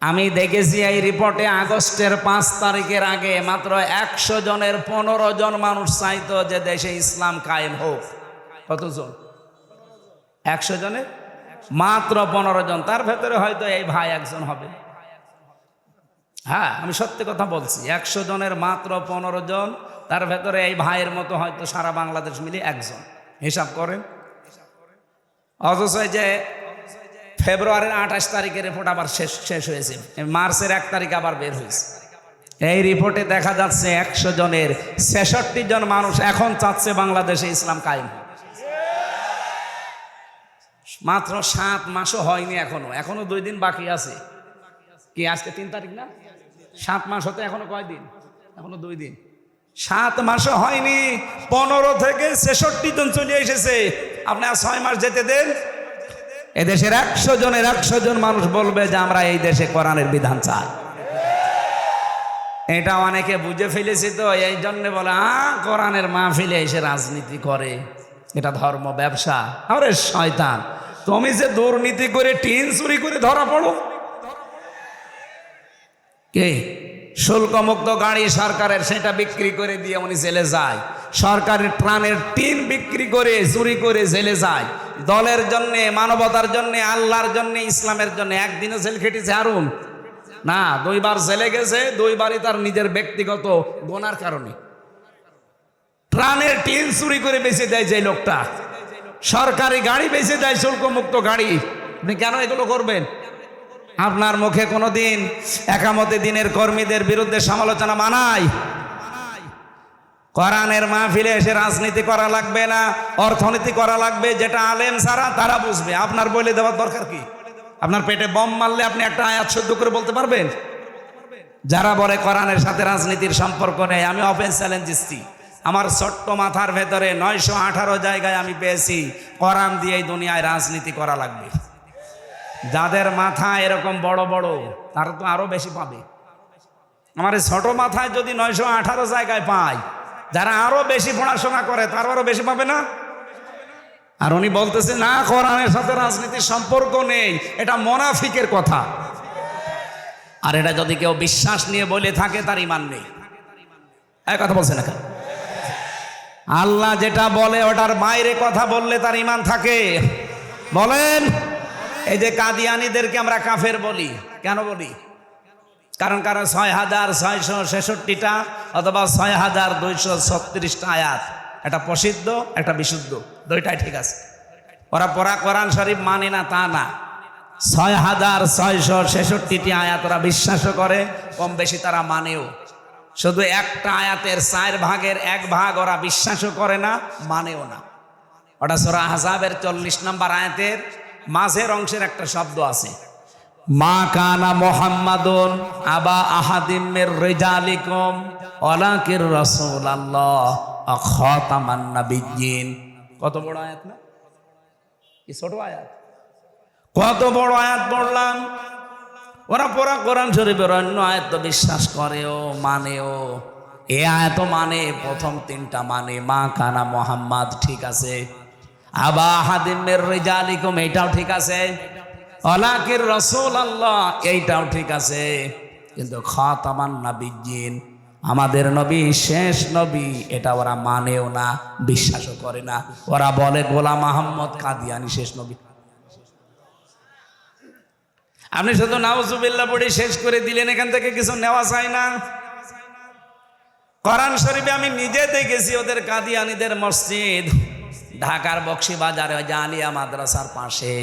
আমি দেখেছি এই রিপোর্টে আগস্টের 5 তারিখের আগে মাত্র 100 জনের 15 জন মানুষ চাইতো যে দেশে ইসলাম কায়েম হোক। কতজন? 100 জনের মাত্র 15 জন। তার ভেতরে হয়তো এই ভাই একজন হবে। হ্যাঁ, আমি সত্যি কথা বলছি, 100 জনের মাত্র 15 জন, তার ভেতরে এই ভাইয়ের মতো হয়তো সারা বাংলাদেশ মিলে একজন। হিসাব করেন। অথচ যে ফেব্রুয়ারির 28 তারিখের রিপোর্ট আবার শেষ হয়েছে, মার্চের 1 তারিখ আবার বের হয়েছে। এই রিপোর্টে দেখা যাচ্ছে 100 জনের 66 জন মানুষ এখন চাচ্ছে বাংলাদেশে ইসলাম কায়েম। মাত্র 7 মাসও হয়নি, এখনো 2 দিন বাকি আছে। কি আজকে 3 তারিখ না? 7 মাস হতে এখনো কয় দিন? এখনো 2 দিন। 7 মাসও হয়নি, 15 থেকে 66 জন চলে এসেছে। আপনি আর 6 মাস যেতে দেন, এদেশের 100 জনের 100 জন মানুষ বলবে যে আমরা এই দেশে কোরআনের বিধান চাই। এটা অনেকে বুঝে ফেলেছে, তো এই জন্য বলে কোরআনের মাহফিলে এসে রাজনীতি করে, এটা ধর্ম ব্যবসা। আরে শয়তান, তুমি যে দুর্নীতি করে টিন চুরি করে ধরা পড়ো। কে? শুল্কমুক্ত গাড়ি সরকারের, সেটা বিক্রি করে দিয়ে উনি জেলে যায়। সরকারের ট্রানের টিন বিক্রি করে চুরি করে জেলে যায়। দলের জন্য, মানবতার জন্য, আল্লাহর জন্য, ইসলামের জন্য একদিনও জেল খেটেছে হারুন না, 2 বার জেলে গেছে, 2 বারই তার নিজের ব্যক্তিগত গোনার কারণে। ট্রানের টিন চুরি করে বেঁচে দেয় যে লোকটা, সরকারি গাড়ি বেঁচে দেয়, শুল্কমুক্ত গাড়ি। আপনি কেন এগুলো করবেন? আপনার মুখে কোনোদিন একামতে দিনের কর্মীদের বিরুদ্ধে সমালোচনা মানায়? কোরআনের মাহফিলে এসে রাজনীতি করা লাগবে না, অর্থনীতি করা লাগবে, যেটা আলেম ছাড়া তারা বুঝবে। আপনার বলে দেওয়ার দরকার কি? আপনার পেটে বম মারলে আপনি একটা আয়াত শুদ্ধ করে বলতে পারবেন? যারা বলে কোরআনের সাথে রাজনীতির সম্পর্ক নেই, আমি ওপেন চ্যালেঞ্জ দিচ্ছি। আমার ছোট্ট মাথার ভেতরে 918 জায়গায় আমি পেয়েছি কোরআন দিয়েই দুনিয়ায় রাজনীতি করা লাগবে। যাদের মাথা এরকম বড় বড় তারা তো আরো বেশি পাবে। আমার এই ছোট মাথায় যদি 918 জায়গায় পাই, যারা আরো বেশি পড়াশোনা করে তারা আরো বেশি পাবে না? আর উনি বলতেছে না, কোরআনের সাথে রাজনীতির সম্পর্ক নেই, এটা মুনাফিকের কথা। আর এটা যদি কেউ বিশ্বাস নিয়ে বলে থাকে তার ঈমান নেই। এই কথা বলছে না? আল্লাহ যেটা বলে ওটার বাইরে কথা বললে তার ঈমান থাকে? বলেন। এই যে কাদিয়ানীদেরকে আমরা কাফের বলি, কেন বলি? কারণ 6666টা অথবা 6236টা আয়াত, একটা প্রসিদ্ধ একটা বিশুদ্ধ, দুইটাই ঠিক আছে। ওরা পড়া কোরআন শরীফ মানে না তা না, 6666টি আয়াত ওরা বিশ্বাসও করে, কম বেশি তারা মানেও। শুধু একটা আয়াতের 4 ভাগের 1 ভাগ ওরা বিশ্বাসও করে না, মানেও না। ওটা সূরা আহজাবের 40 নম্বর আয়াতের মাঝের অংশের একটা শব্দ আছে, মা কানা মুহাম্মাদুন আবা আহাদিম মির রিজালিকুম ওয়ালাকির রাসূলুল্লাহ ওয়া খাতামান নাবিয়্যিন। কত বড় আয়াত না? কি ছোট আয়াত? কত বড় আয়াত পড়লাম। ওরা পুরা কোরআন শরীফের অন্য আয়াত তো বিশ্বাস করেও মানেও, এ আয়াত মানে প্রথম তিনটা মানে মা কানা মোহাম্মদ ঠিক আছে, আবা হাদিমের রিজালিকুম এইটাও ঠিক আছে, ওয়ালাকির রাসূলুল্লাহ এইটাও ঠিক আছে, কিন্তু খাতামান নাবিয়্যিন আমাদের নবী শেষ নবী এটা ওরা মানেও না, বিশ্বাসও করে না। ওরা বলে গোলাম আহমদ কাদিয়ানী শেষ নবী। আপনি শুধু নাউজুবিল্লাহ পড়ে শেষ করে দিলেন, এখান থেকে কিছু নেওয়া যায় না। কোরআন শরীফে আমি নিজে দেখেছি ওদের কাদিয়ানীদের মসজিদ ঢাকার বক্সিবাজারে ওই যে আলিয়া মাদ্রাসার পাশে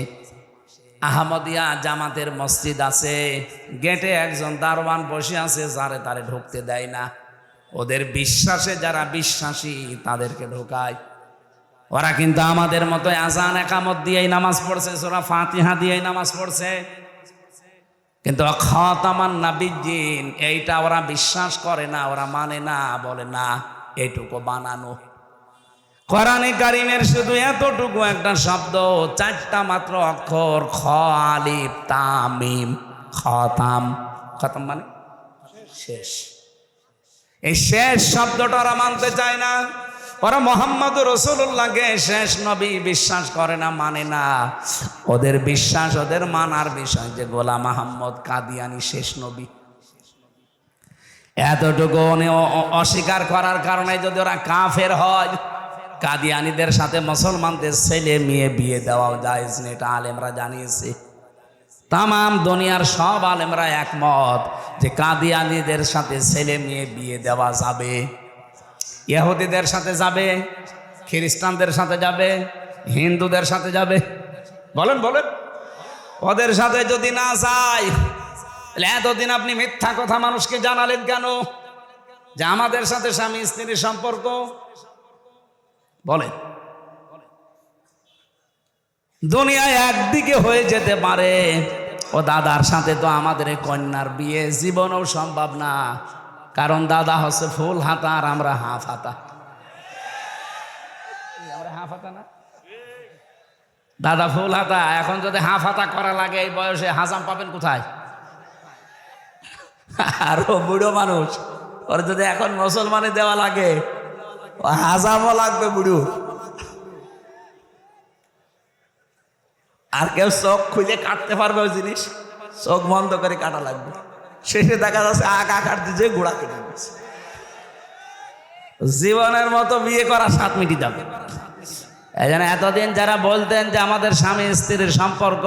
আহমদিয়া জামাতের মসজিদ আছে, গেটে একজন দারোয়ান বসে আছে, যারে তারে ঢুকতে দেয় না। ওদের বিশ্বাসে যারা বিশ্বাসী তাদেরকে ঢোকায়। ওরা কিন্তু আমাদের মতো আজান একামত দিয়েই নামাজ পড়ছে, সূরা ফাতিহা দিয়েই নামাজ পড়ছে, কিন্তু খাতামান নাবিয়্যিন এইটা ওরা বিশ্বাস করে না, ওরা মানে না, বলে না এইটুকু বানানো। কোরআনে কারিমের শুধু এতটুকু একটা শব্দ, চারটা মাত্র অক্ষর, খ আলিফ তা মিম, খতাম। খতম মানে শেষ। এই শেষ শব্দটা ওরা মানতে চায় না। ওরা মুহাম্মদুর রাসূলুল্লাহকে শেষ নবী বিশ্বাস করে না, মানে না। ওদের বিশ্বাস, ওদের মানার বিষয় যে গোলাম আহমদ কাদিয়ানী শেষ নবী। এতটুকু অস্বীকার করার কারণে যদি ওরা কাফের হয়, কাদিয়ানীদের সাথে মুসলমানদের ছেলে মেয়ে বিয়ে দেওয়াও জায়েজ নেই, এটা আলেমরা জানিয়েছে। তামাম দুনিয়ার সব আলেমরা একমত যে কাদিয়ানীদের সাথে ছেলে মেয়ে বিয়ে দেওয়া যাবে। ইহুদিদের সাথে যাবে, খ্রিস্টানদের সাথে যাবে, হিন্দুদের সাথে যাবে। বলেন বলেন, ওদের সাথে যদি না যায়, তাহলে এতদিন আপনি মিথ্যা কথা মানুষকে জানালেন কেন যে আমাদের সাথে স্বামী স্ত্রীর সম্পর্ক? বলেন, দুনিয়ায় একদিকে হয়ে যেতে পারে, ও দাদার সাথে তো আমাদের কন্যার বিয়ে জীবনও সম্ভব না, কারণ দাদা হচ্ছে ফুল হাতা আর আমরা হাফ হাতা। আমরা হাফ হাতা না, দাদা ফুল হাতা। এখন যদি হাফ হাতা করা লাগে এই বয়সে, হাজাম পাবেন কোথায়? আরো বুড়ো মানুষ, ওর যদি এখন মুসলমানে দেওয়া লাগে, হাজামও লাগবে বুড়ো। আর কেউ চোখ খুলে কাটতে পারবে ওই জিনিস? চোখ বন্ধ করে কাটা লাগবে। শেষে দেখা যাচ্ছে আগা কাটতে যে গোড়া কেটে গেছে। জীবনের মতো বিয়ে করা 7 মিনিট যাবে। এই জন্য এতদিন যারা বলতেন যে আমাদের স্বামী স্ত্রীর সম্পর্ক,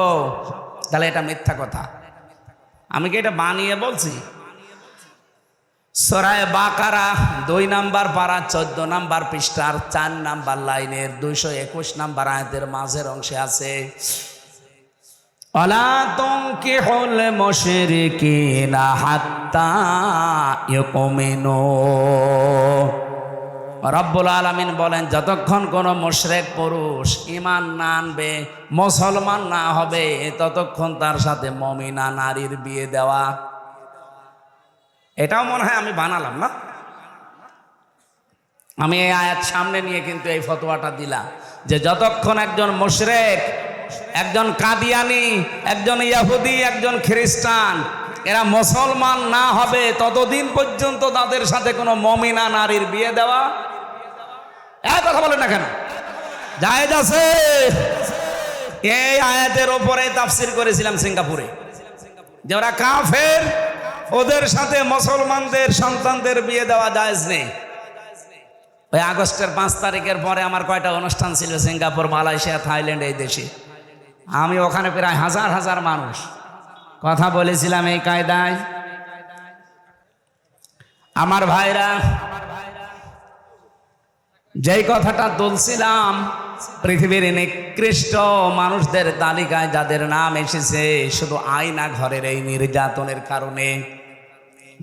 তাহলে এটা মিথ্যা কথা। আমি কি এটা বানিয়ে বলছি? সূরা বাকারা 2 নাম্বার পারা 14 নাম্বার পৃষ্ঠার 4 নাম্বার লাইনের 221 নাম্বার আয়াতের মাঝের অংশে আছে, ওয়ালা তুনকিহুল মুশরিকিনা হাত্তা ইউমিনু। রব্বুল আলামিন বলেন, যতক্ষণ কোন মুশরিক পুরুষ ঈমান না আনবে, মুসলমান না হবে, ততক্ষণ তার সাথে মুমিনা নারীর বিয়ে দেওয়া। এটাও মনে হয় আমি বানালাম না, আমি এই আয়াত সামনে নিয়ে কিন্তু এই ফতোয়াটা দিলাম যে যতক্ষণ একজন মুশরিক, একজন কাদিয়ানী, একজন ইহুদি, একজন খ্রিস্টান এরা মুসলমান না হবে, ততদিন পর্যন্ত তাদের সাথে কোনো মুমিনা নারীর বিয়ে দেওয়া, এই কথা বলেন না কেন, জায়েজ আছে। এই আয়াতের ওপরে তাফসীর করেছিলাম সিঙ্গাপুরে, যে ওরা কাফের, ওদের সাথে মুসলমানদের সন্তানদের বিয়ে দেওয়া জায়েজ নেই। ওই আগস্টের 5 তারিখের পরে আমার কয়টা অনুষ্ঠান ছিল সিঙ্গাপুর, মালয়েশিয়া, থাইল্যান্ড, এই দেশে। আমি ওখানে প্রায় হাজার হাজার মানুষ কথা বলেছিলাম এই কায়দায়। আমার ভাইরা, যেই কথাটা তুলছিলাম, পৃথিবীর নিকৃষ্ট মানুষদের তালিকায় যাদের নাম এসেছে শুধু আয়না ঘরের এই নির্যাতনের কারণে,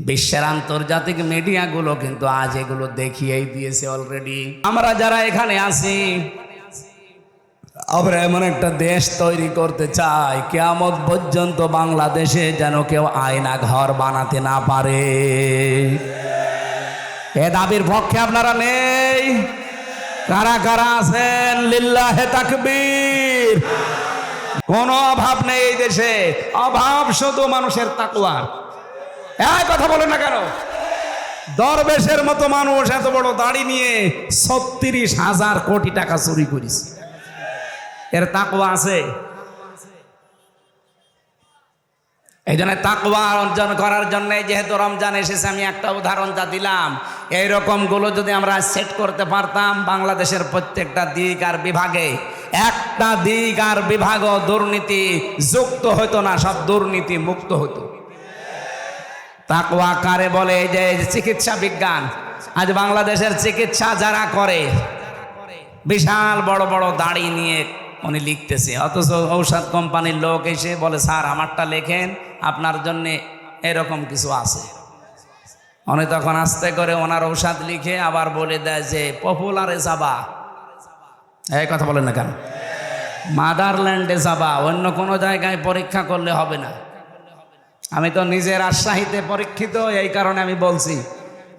বিশ্বের আন্তর্জাতিক মিডিয়াগুলো কিন্তু আজ এগুলো দেখিয়েই দিয়েছে অলরেডি। আমরা যারা এখানে আছি, আমরা এমন একটা দেশ তৈরি করতে চাই, কিয়ামত পর্যন্ত বাংলাদেশে যেন কেউ আয়না ঘর বানাতে না পারে। এ দাবির পক্ষে আপনারা নেই? কারা কারা আছেন? লিল্লাহে তাকবীর। কোনো অভাব নেই এই দেশে, অভাব শুধু মানুষের তাকওয়ার। এই কথা বলেন না কেন? দরবেশের মতো মানুষ এত বড় দাড়ি নিয়ে ৩৬,০০০ কোটি টাকা চুরি করেছে। এর তাকওয়া আছে? এই জন্য তাকওয়া অর্জন করার জন্য যেহেতু রমজান এসেছে, আমি একটা উদাহরণ যা দিলাম, এইরকম গুলো যদি আমরা সেট করতে পারতাম, বাংলাদেশের প্রত্যেকটা দিক আর বিভাগে একটা দিক আর বিভাগও দুর্নীতি যুক্ত হতো না, সব দুর্নীতি মুক্ত হতো। তাকওয়া কারে বলে? এই যে চিকিৎসা বিজ্ঞান, আজ বাংলাদেশের চিকিৎসা যারা করে বিশাল বড় বড় দাড়ি নিয়ে উনি লিখতেছে, অথচ ঔষধ কোম্পানির লোক এসে বলে স্যার আমারটা লেখেন, আপনার জন্য এরকম কিছু আছে। উনি তখন আস্তে করে ওনার ঔষধ লিখে আবার বলে দেয় যে পপুলারে যাবা, এই কথা বলেন না কেন, মাদারল্যান্ডে যাবা, অন্য কোনো জায়গায় পরীক্ষা করলে হবে না। আমি তো নিজের রাজশাহীতে পরীক্ষিত, এই কারণে আমি বলছি।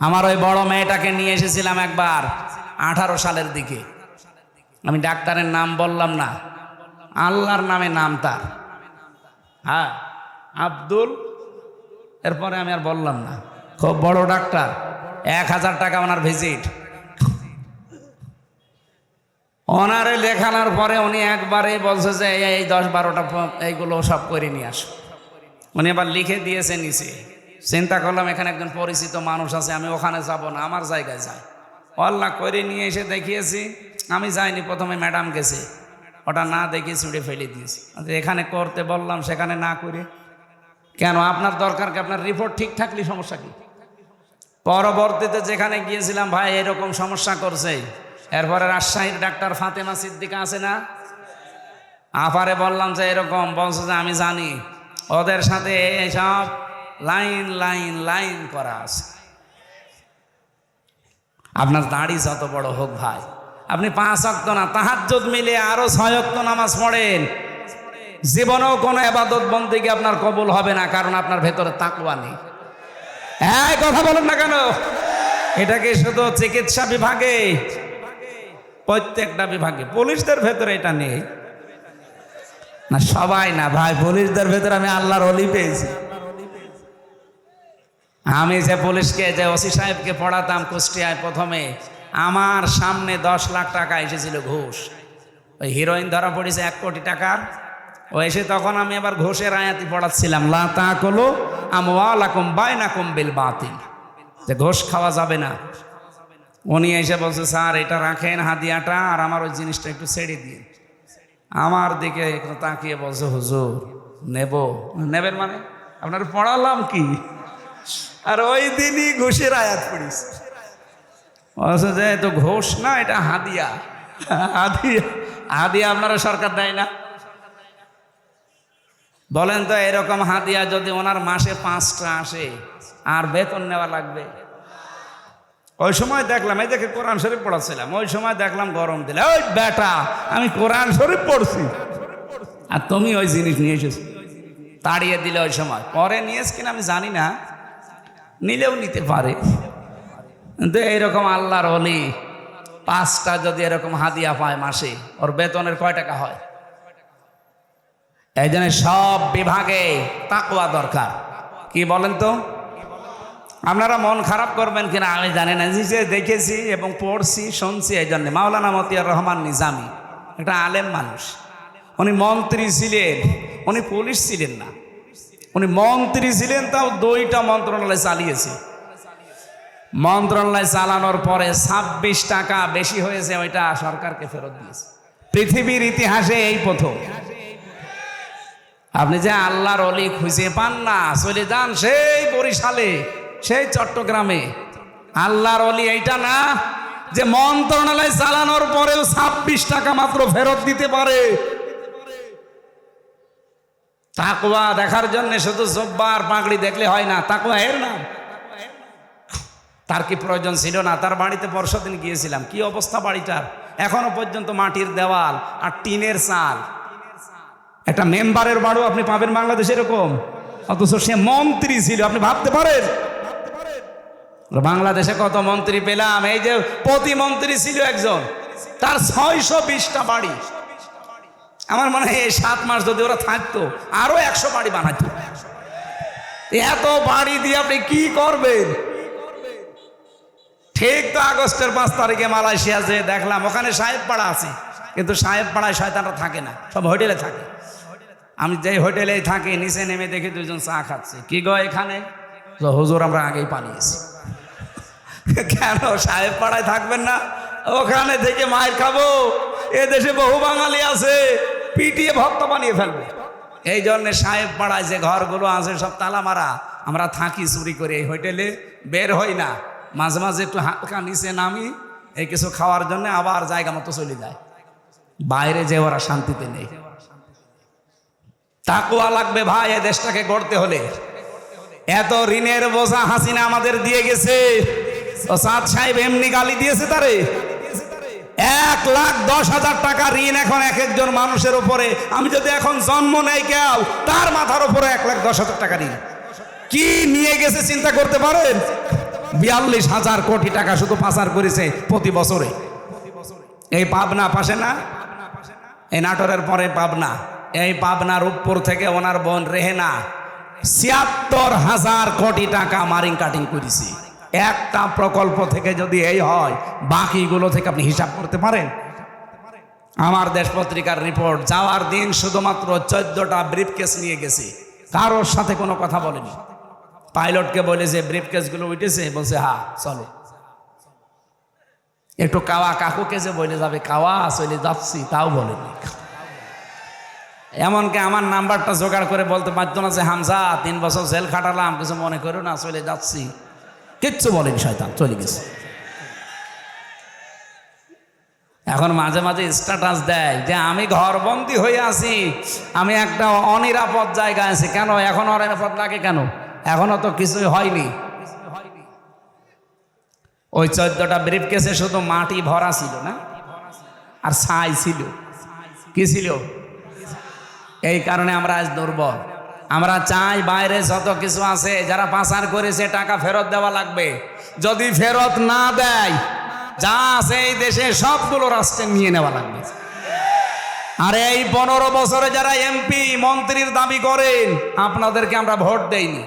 আমার ওই বড় মেয়েটাকে নিয়ে এসেছিলাম একবার 18 সালের দিকে, আমি ডাক্তারের নাম বললাম না, আল্লাহর নামে নাম তার, হ্যাঁ আব্দুল, এরপরে আমি আর বললাম না, খুব বড় ডাক্তার, 1000 টাকা ওনার ভিজিট। ওনারে লেখানোর পরে উনি একবারে বলছে যে এই 10-12টা এইগুলো সব করে নিয়ে আসো। উনি আবার লিখে দিয়েছে নিচে। চিন্তা করলাম এখানে একজন পরিচিত মানুষ আছে, আমি ওখানে যাব না, আমার জায়গায় যাই। আল্লাহ করে নিয়ে এসে দেখিয়েছি। আমি যাইনি, প্রথমে ম্যাডাম গেছে, ওটা না দেখে ছুঁড়ে ফেলে দিয়েছি। এখানে করতে বললাম, সেখানে না করে কেন? আপনার দরকার কি? আপনার রিপোর্ট ঠিক থাকলে সমস্যা কি? পরবর্তীতে যেখানে গিয়েছিলাম, ভাই এরকম সমস্যা করছে। এরপরে রাজশাহীর ডাক্তার ফাতেমা সিদ্দিকা আছে না, আপারে বললাম যে এরকম, বলছে যে আমি জানি, ওদের সাথে সব লাইন লাইন লাইন করা আছে। আপনার দাড়ি যত বড় হোক ভাই, আপনি 5 ওয়াক্ত না, তাহাজ্জুদ মিলে আরো 6 ওয়াক্ত নামাজ পড়েন, জীবনেও কোনো ইবাদত বন্দেগী আপনার কবুল হবে না, কারণ আপনার ভেতরে তাকওয়া নেই। এই কথা বলেন না কেন? এটা কি শুধু চিকিৎসা বিভাগে? প্রত্যেকটা বিভাগে। পুলিশদের ভেতরে এটা নেই না, সবাই না ভাই, পুলিশদের ভেতরে আমি আল্লাহর ওলি পেয়েছি। আমি যে পুলিশকে, যে ওসি সাহেবকে পড়াতাম কুষ্টিয়ায়, প্রথমে আমার সামনে 10 লাখ টাকা এসেছিল ঘুষ। ওই হিরোইন ধরা পড়েছে 1 কোটি টাকার, ও এসে তখন আমি আবার ঘুষের আয়াতি পড়াচ্ছিলাম, লা তাকুলু আমওয়ালাকুম বাইনাকুম বিল বাতিল, যে ঘুষ খাওয়া যাবে না। উনি এসে বলছে স্যার এটা রাখেন হাদিয়াটা, আর আমার ওই জিনিসটা একটু ছেড়ে দিন। আমার দিকে একটু তাকিয়ে বলছে হুজুর নেব। নেবেন মানে? আপনার পড়ালাম কি? আর ওই দিনই ঘুষের আয়াত পড়িস। বলছে যে তো ঘুষ না, এটা হাদিয়া। হাদিয়া, হাদিয়া আপনারা সরকার দেয় না? বলেন তো, এরকম হাদিয়া যদি ওনার মাসে 5টা আসে, আর বেতন নেওয়া লাগবে? ওই সময় দেখলাম, এই দেখে কোরআন শরীফ পড়াচ্ছিলাম, ওই সময় দেখলাম গরম দিলে, ওই বেটা আমি কোরআন শরীফ পড়ছি আর তুমি ওই জিনিস নিয়ে এসেছো। তাড়িয়ে দিলে ওই সময়। পরে নিয়েছ কিনা আমি জানি না, নিলেও নিতে পারে। কিন্তু এইরকম আল্লাহর ওলি 5টা যদি এরকম হাদিয়া পায় মাসে, ওর বেতনের কয় টাকা হয়? এই জন্য সব বিভাগে তাকওয়া দরকার। কি বলেন তো? আপনারা মন খারাপ করবেন কিনা আমি জানি না, নিজে দেখেছি এবং পড়ছি শুনছি। এই জন্যে মাওলানা মতিয়ার রহমান নিজামী একটা আলেম মানুষ, উনি মন্ত্রী ছিলেন, উনি পুলিশ ছিলেন না, উনি মন্ত্রী ছিলেন, তাও 2টা মন্ত্রণালয় চালিয়েছে। মন্ত্রণালয় চালানোর পরে 26 টাকা বেশি হয়েছে, ওইটা সরকারকে ফেরত দিয়েছে। পৃথিবীর ইতিহাসে এই প্রথম। আপনি যে আল্লাহর ওলি খুঁজে পান না, চলে যান সেই বরিশালে, সেই চট্টগ্রামে। আল্লাহর ওলি এইটা না যে মন্ত্রণালয় চালানোর পরেও 26 টাকা মাত্র ফেরত দিতে পারে। তাকওয়া দেখার জন্য শুধু জব্বার পাগড়ি দেখলে হয় না, তাকওয়া এর নাম। তার কি প্রয়োজন ছিল না? তার বাড়িতে পরশুদিন গিয়েছিলাম, কি অবস্থা বাড়িটার, এখনো পর্যন্ত মাটির দেওয়াল আর টিনের চাল। একটা মেম্বারের বাড়িও আপনি পাবেন বাংলাদেশে এরকম, অথচ সে মন্ত্রী ছিল। আপনি ভাবতে পারেন বাংলাদেশে কত মন্ত্রী পেলাম? এই যে প্রতিমন্ত্রী ছিল একজন, তার 620টা বাড়ি। আমার মনে হয় এই 7 মাস যদি ওরা থাকতো আরো 100 বাড়ি বানাতো। এত বাড়ি দিয়ে আপনি কি করবেন? ঠিক তো আগস্টের 5 তারিখে মালয়েশিয়া যে দেখলাম ওখানে সাহেব পাড়া আছে, কিন্তু সাহেব পাড়ায় শয়তানরা থাকে না, সব হোটেলে থাকে। আমি যেই হোটেলে থাকি নিচে নেমে দেখি দুজন চা খাচ্ছে। কি গো এখানে? হুজুর আমরা আগেই পালিয়েছি। কেন সাহেব পাড়ায় থাকবেন না? ওখানে থেকে মায়ের খাবো। এ দেশে বহু বাঙালি আছে, পিটিয়ে ভক্ত বানিয়ে ফেলবে। এই জন্য সাহেব পাড়ায় যে ঘরগুলো আছে সব তালা মারা। আমরা থাকি চুরি করে এই হোটেলে, বের হই না। মাঝে মাঝে একটু হালকা নিচে নামি এই কিছু খাওয়ার জন্য, আবার জায়গা মতো চলে যায়। বাইরে যে ওরা শান্তিতে নেই। তাকওয়া লাগবে ভাই এই দেশটাকে গড়তে হলে। এত ঋণের বোঝা হাসিনা আমাদের দিয়ে গেছে। ও সাদ সাহেব এমনি গালি দিয়েছে তারে। 1,10,000 টাকা ঋণ এখন এক একজন মানুষের উপরে। আমি যদি এখন জন্ম নেই কেউ, তার মাথার উপরে 1,10,000 টাকা ঋণ। কি নিয়ে গেছে চিন্তা করতে পারেন? 42,000 কোটি টাকা শুধু পাচার করেছে প্রতি বছরে। এই পাবনা পাশে না, এই নাটোরের পরে পাবনা, এই পাবনার উপর থেকে ওনার বোন রেহেনা 76,000 কোটি টাকা মারিং কাটিং করেছি। একটা প্রকল্প থেকে যদি এই হয়, বাকিগুলো থেকে আপনি হিসাব করতে পারেন? আমার দেশ পত্রিকার রিপোর্ট, যাওয়ার দিন শুধুমাত্র 14টা ব্রিফকেস নিয়ে গেছে, কারোর সাথে কোনো কথা বলেনি। পাইলটকে বলেছে ব্রিফকেসগুলো উঠেছে, বলছে হ্যাঁ চলো। একটু কাওয়া কাকুকে যে বলে যাবে কাওয়া চলে যাচ্ছি, তাও বলেনি। এমনকি আমার নাম্বারটা জোগাড় করে বলতে পারতো না যে হামজা 3 বছর জেল খাটালাম, কিছু মনে করো না, চলে যাচ্ছি। কিচ্ছু বলেনি, শয়তান চলে গেছে। এখন মাঝে মাঝে স্ট্যাটাস দেয় যে আমি ঘরবন্দি হয়ে আছি, আমি একটা অনিরাপদ জায়গায় আছি। কেন এখন অনিরাপদ লাগে কেন? এখনো তো কিছুই হয়নি। ওই 14টা ব্রিফকেসে শুধু মাটি ভরা ছিল না, আর ছাই ছিল। কি ছিল? এই কারণে আমরা আজ দুর্বল। আমরা চাই বাইরে যত কিছু আছে, যারা পাচার করেছে টাকা ফেরত দেওয়া লাগবে। যদি ফেরত না দেয়, যা আছে এই দেশে সবগুলো রাষ্ট্রে নিয়ে নেওয়া লাগবে। আর এই 15 বছরে যারা এমপি মন্ত্রীর দাবি করেন, আপনাদেরকে আমরা ভোট দেইনি।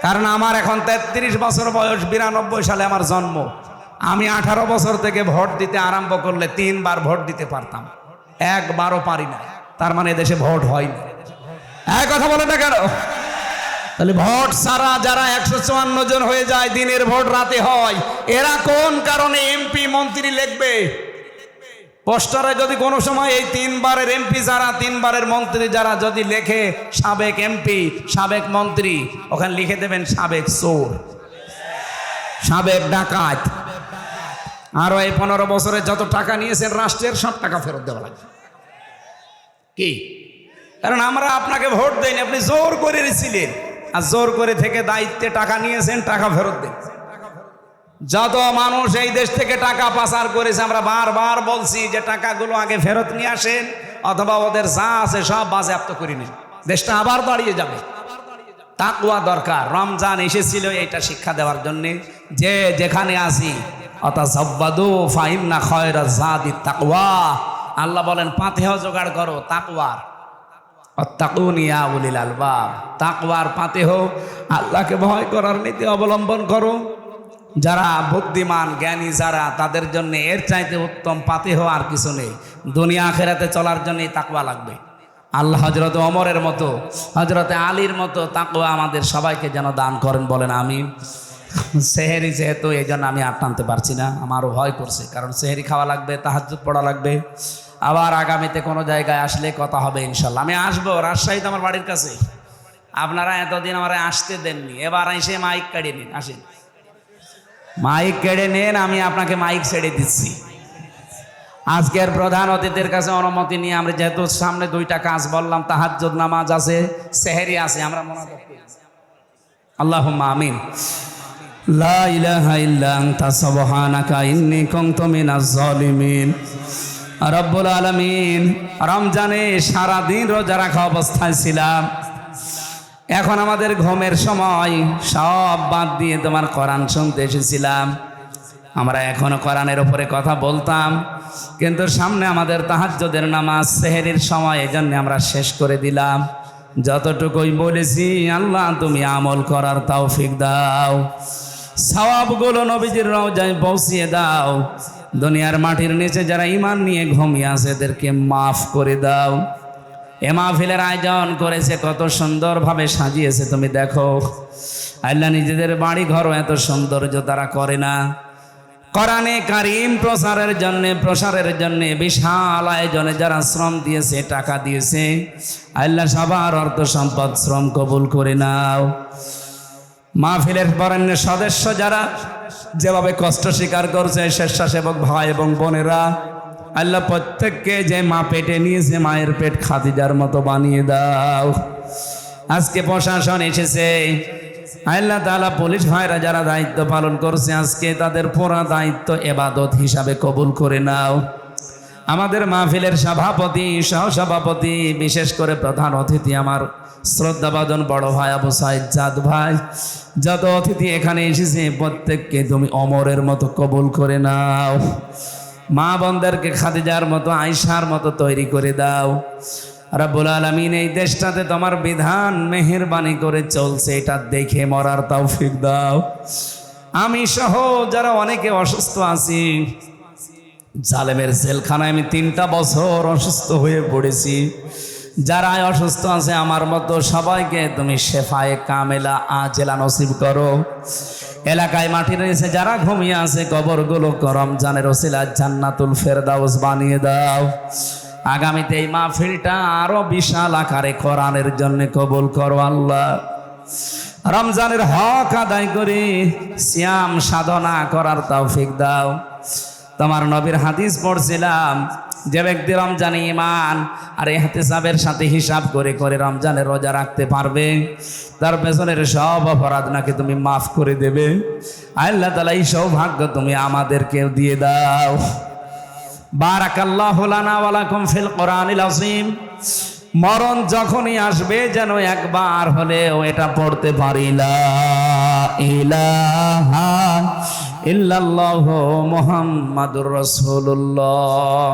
কারণ আমার এখন 33 বছর বয়স, 92 সালে আমার জন্ম। আমি 18 বছর থেকে ভোট দিতে আরম্ভ করলে 3 বার ভোট দিতে পারতাম, একবারও পারি না। তার মানে দেশে ভোট হয়নি। এক কথা বলে না কেন? তাহলে ভোট ছাড়া যারা 154 জন হয়ে যায়, দিনের ভোট রাতে হয়, এরা কোন কারণে এমপি মন্ত্রী লিখবে? পোস্টারে যদি কোনো সময় এই 3 বারের এমপি যারা, 3 বারের মন্ত্রী যারা যদি লেখে সাবেক এমপি, সাবেক মন্ত্রী, ওখানে লিখে দেবেন সাবেক চোর, সাবেক ডাকাত। আরো এই 15 বছরে যত টাকা নিয়েছেন রাষ্ট্রের, সব টাকা ফেরত দেওয়া লাগবে। কি? কারণ আমরা আপনাকে ভোট দেইনি, আপনি জোর করে ছিলেন, আর জোর করে থেকে দায়িত্বে টাকা নিয়েছেন, টাকা ফেরত দেন। যত মানুষ এই দেশ থেকে টাকা পাচার করেছে, আমরা বারবার বলছি যে টাকাগুলো আগে ফেরত নিয়ে আসেন, অথবা ওদের যা আছে সব বাজেয়াপ্ত করে নিন, দেশটা আবার দাঁড়িয়ে যাবে। তাকওয়া দরকার। রমজান এসেছিল এইটা শিক্ষা দেওয়ার জন্যে যে যেখানে আসি অতাযাব্বাদু ফাইন্না খায়রাজ যাদিত তাকওয়া। আল্লাহ বলেন পাতেহ জোগাড় করো তাকওয়ার। আত্তাকুনি ইয়া উলিল আলবাব। তাকওয়ার পাতেহ, আল্লাহকে ভয় করার নীতি অবলম্বন করো। যারা বুদ্ধিমান জ্ঞানী যারা, তাদের জন্য এর চাইতে উত্তম পাতেহ আর কিছু নেই। দুনিয়া আখিরাতে চলার জন্য তাকওয়া লাগবে। আল্লাহ হযরত ওমরের মতো, হযরত আলীর মতো তাকওয়া আমাদের সবাইকে যেন দান করেন, বলেন আমিন। সেহেরি যেহেতু, এই জন্য আমি আর টানতে পারছি না, আমারও ভয় করছে। কারণ সেহেরি খাওয়া লাগবে, তাহাজ্জুদ পড়া লাগবে। আবার আগামীতে কোনো জায়গায় আসলে কথা হবে ইনশাল্লাহ। আমি আসবো, রাজশাহী তো আমার বাড়ির কাছে। আপনারা এতদিন আমার আসতে দেননি, এবার এসে মাইক কেড়ে নিন। আসেন, মাইক কেড়ে নেন, আমি আপনাকে মাইক ছেড়ে দিচ্ছি। আজকের প্রধান অতিথির কাছে অনুমতি নিয়ে আমরা, যেহেতু সামনে 2টা কাজ বললাম, তাহাজ্জুদ নামাজ আছে, সেহেরি আছে, আমরা মোনাজাত করি। আল্লাহুম্মা আমিন। লা ইলাহা ইল্লা আনতা সুবহানাকা ইন্নী কুনতু মিনাজ জালিমিন। রব্বুল আলামিন, রমজানে সারাদিন রোজা রাখা অবস্থায় ছিলাম। এখন আমাদের ঘুমের সময়, সব বাদ দিয়ে তোমার কোরআন শুনতে এসেছিলাম। আমরা এখনো কোরআনের উপরে কথা বলতাম, কিন্তু সামনে আমাদের তাহাজ্জুদের নামাজ, সেহরির সময়, এই জন্য আমরা শেষ করে দিলাম। যতটুকুই বলেছি, আল্লাহ তুমি আমল করার তৌফিক দাও। সওয়াবগুলো নবীজির রওজায় পৌঁছিয়ে দাও। দুনিয়ার মাটির নিচে যারা ঈমান নিয়ে ঘুমিয়ে আছে এদেরকে মাফ করে দাও। এ মাহফিলের আয়োজন করেছে, কত সুন্দরভাবে সাজিয়েছে তুমি দেখো। আল্লাহ নিজেদের বাড়ি ঘরও এত সৌন্দর্য তারা করে না। কোরআনে কারীম প্রসারের জন্য বিশাল আয়োজনে যারা শ্রম দিয়েছে, টাকা দিয়েছে, আল্লাহ সবার অর্থ সম্পদ শ্রম কবুল করে নাও। মাহফিলের বরেণ্য সদস্য যারা যেভাবে কষ্ট স্বীকার করছে, স্বেচ্ছাসেবক ভাই এবং বোনেরা, আল্লাহ প্রত্যেককে যে মা পেটে নিয়েছে মায়ের পেট খাদিজার মতো বানিয়ে দাও। আজকে প্রশাসন এসেছে, আল্লাহ তাআলা পুলিশ ভাইরা যারা দায়িত্ব পালন করছে আজকে তাদের পুরা দায়িত্ব ইবাদত হিসাবে কবুল করে নাও। আমাদের মাহফিলের সভাপতি, সহসভাপতি, বিশেষ করে প্রধান অতিথি আমার শ্রদ্ধাভাজন বড় ভাই আবু সাইদ জাদ ভাই, যত অতিথি এখানে এসেছে প্রত্যেককে তুমি অমরের মতো কবুল করে নাও। মা বোনদেরকে খাদিজার মতো, আয়েশার মতো তৈরি করে দাও। রব্বুল আলামিন এই দেশটাতে তোমার বিধান মেহেরবানি করে চলছে, এটা দেখে মরার তৌফিক দাও। আমি সহ যারা অনেকে অসুস্থ আছি, জালেমের জেলখানায় আমি 3টা বছর অসুস্থ হয়ে পড়েছি। যারা অসুস্থ আছে আমার মতো সবাইকে তুমি শেফায়ে কামেলা আজেলা নসিব করো। এলাকায় মাটির নিচে যারা ঘুমিয়ে আছে কবরগুলো রমজানের ওসিলায় জান্নাতুল ফেরদাউস বানিয়ে দাও। আগামীতে এই মাহফিলটা আরো বিশাল আকারে কোরআনের জন্য কবুল করো আল্লাহ। রমজানের হক আদায় করে সিয়াম সাধনা করার তৌফিক দাও। তোমার নবীর হাদিস পড়ছিলাম, যে ব্যক্তি রমজানে ঈমান আর ইহতিসাবের সাথে হিসাব করে করে রমজানের রোজা রাখতে পারবে, তার পেছনের সব অপরাধ নাকি তুমি মাফ করে দেবে। আল্লাহ তাআলা এই সৌভাগ্য তুমি আমাদেরকে দিয়ে দাও। বারাকাল্লাহু লানা ওয়া লাকুম ফিল কোরআনিল আযীম। মরণ যখনই আসবে যেন একবার হলেও এটা পড়তে পারি, লা ইলাহা ইল্লাল্লাহু মুহাম্মাদুর রাসূলুল্লাহ।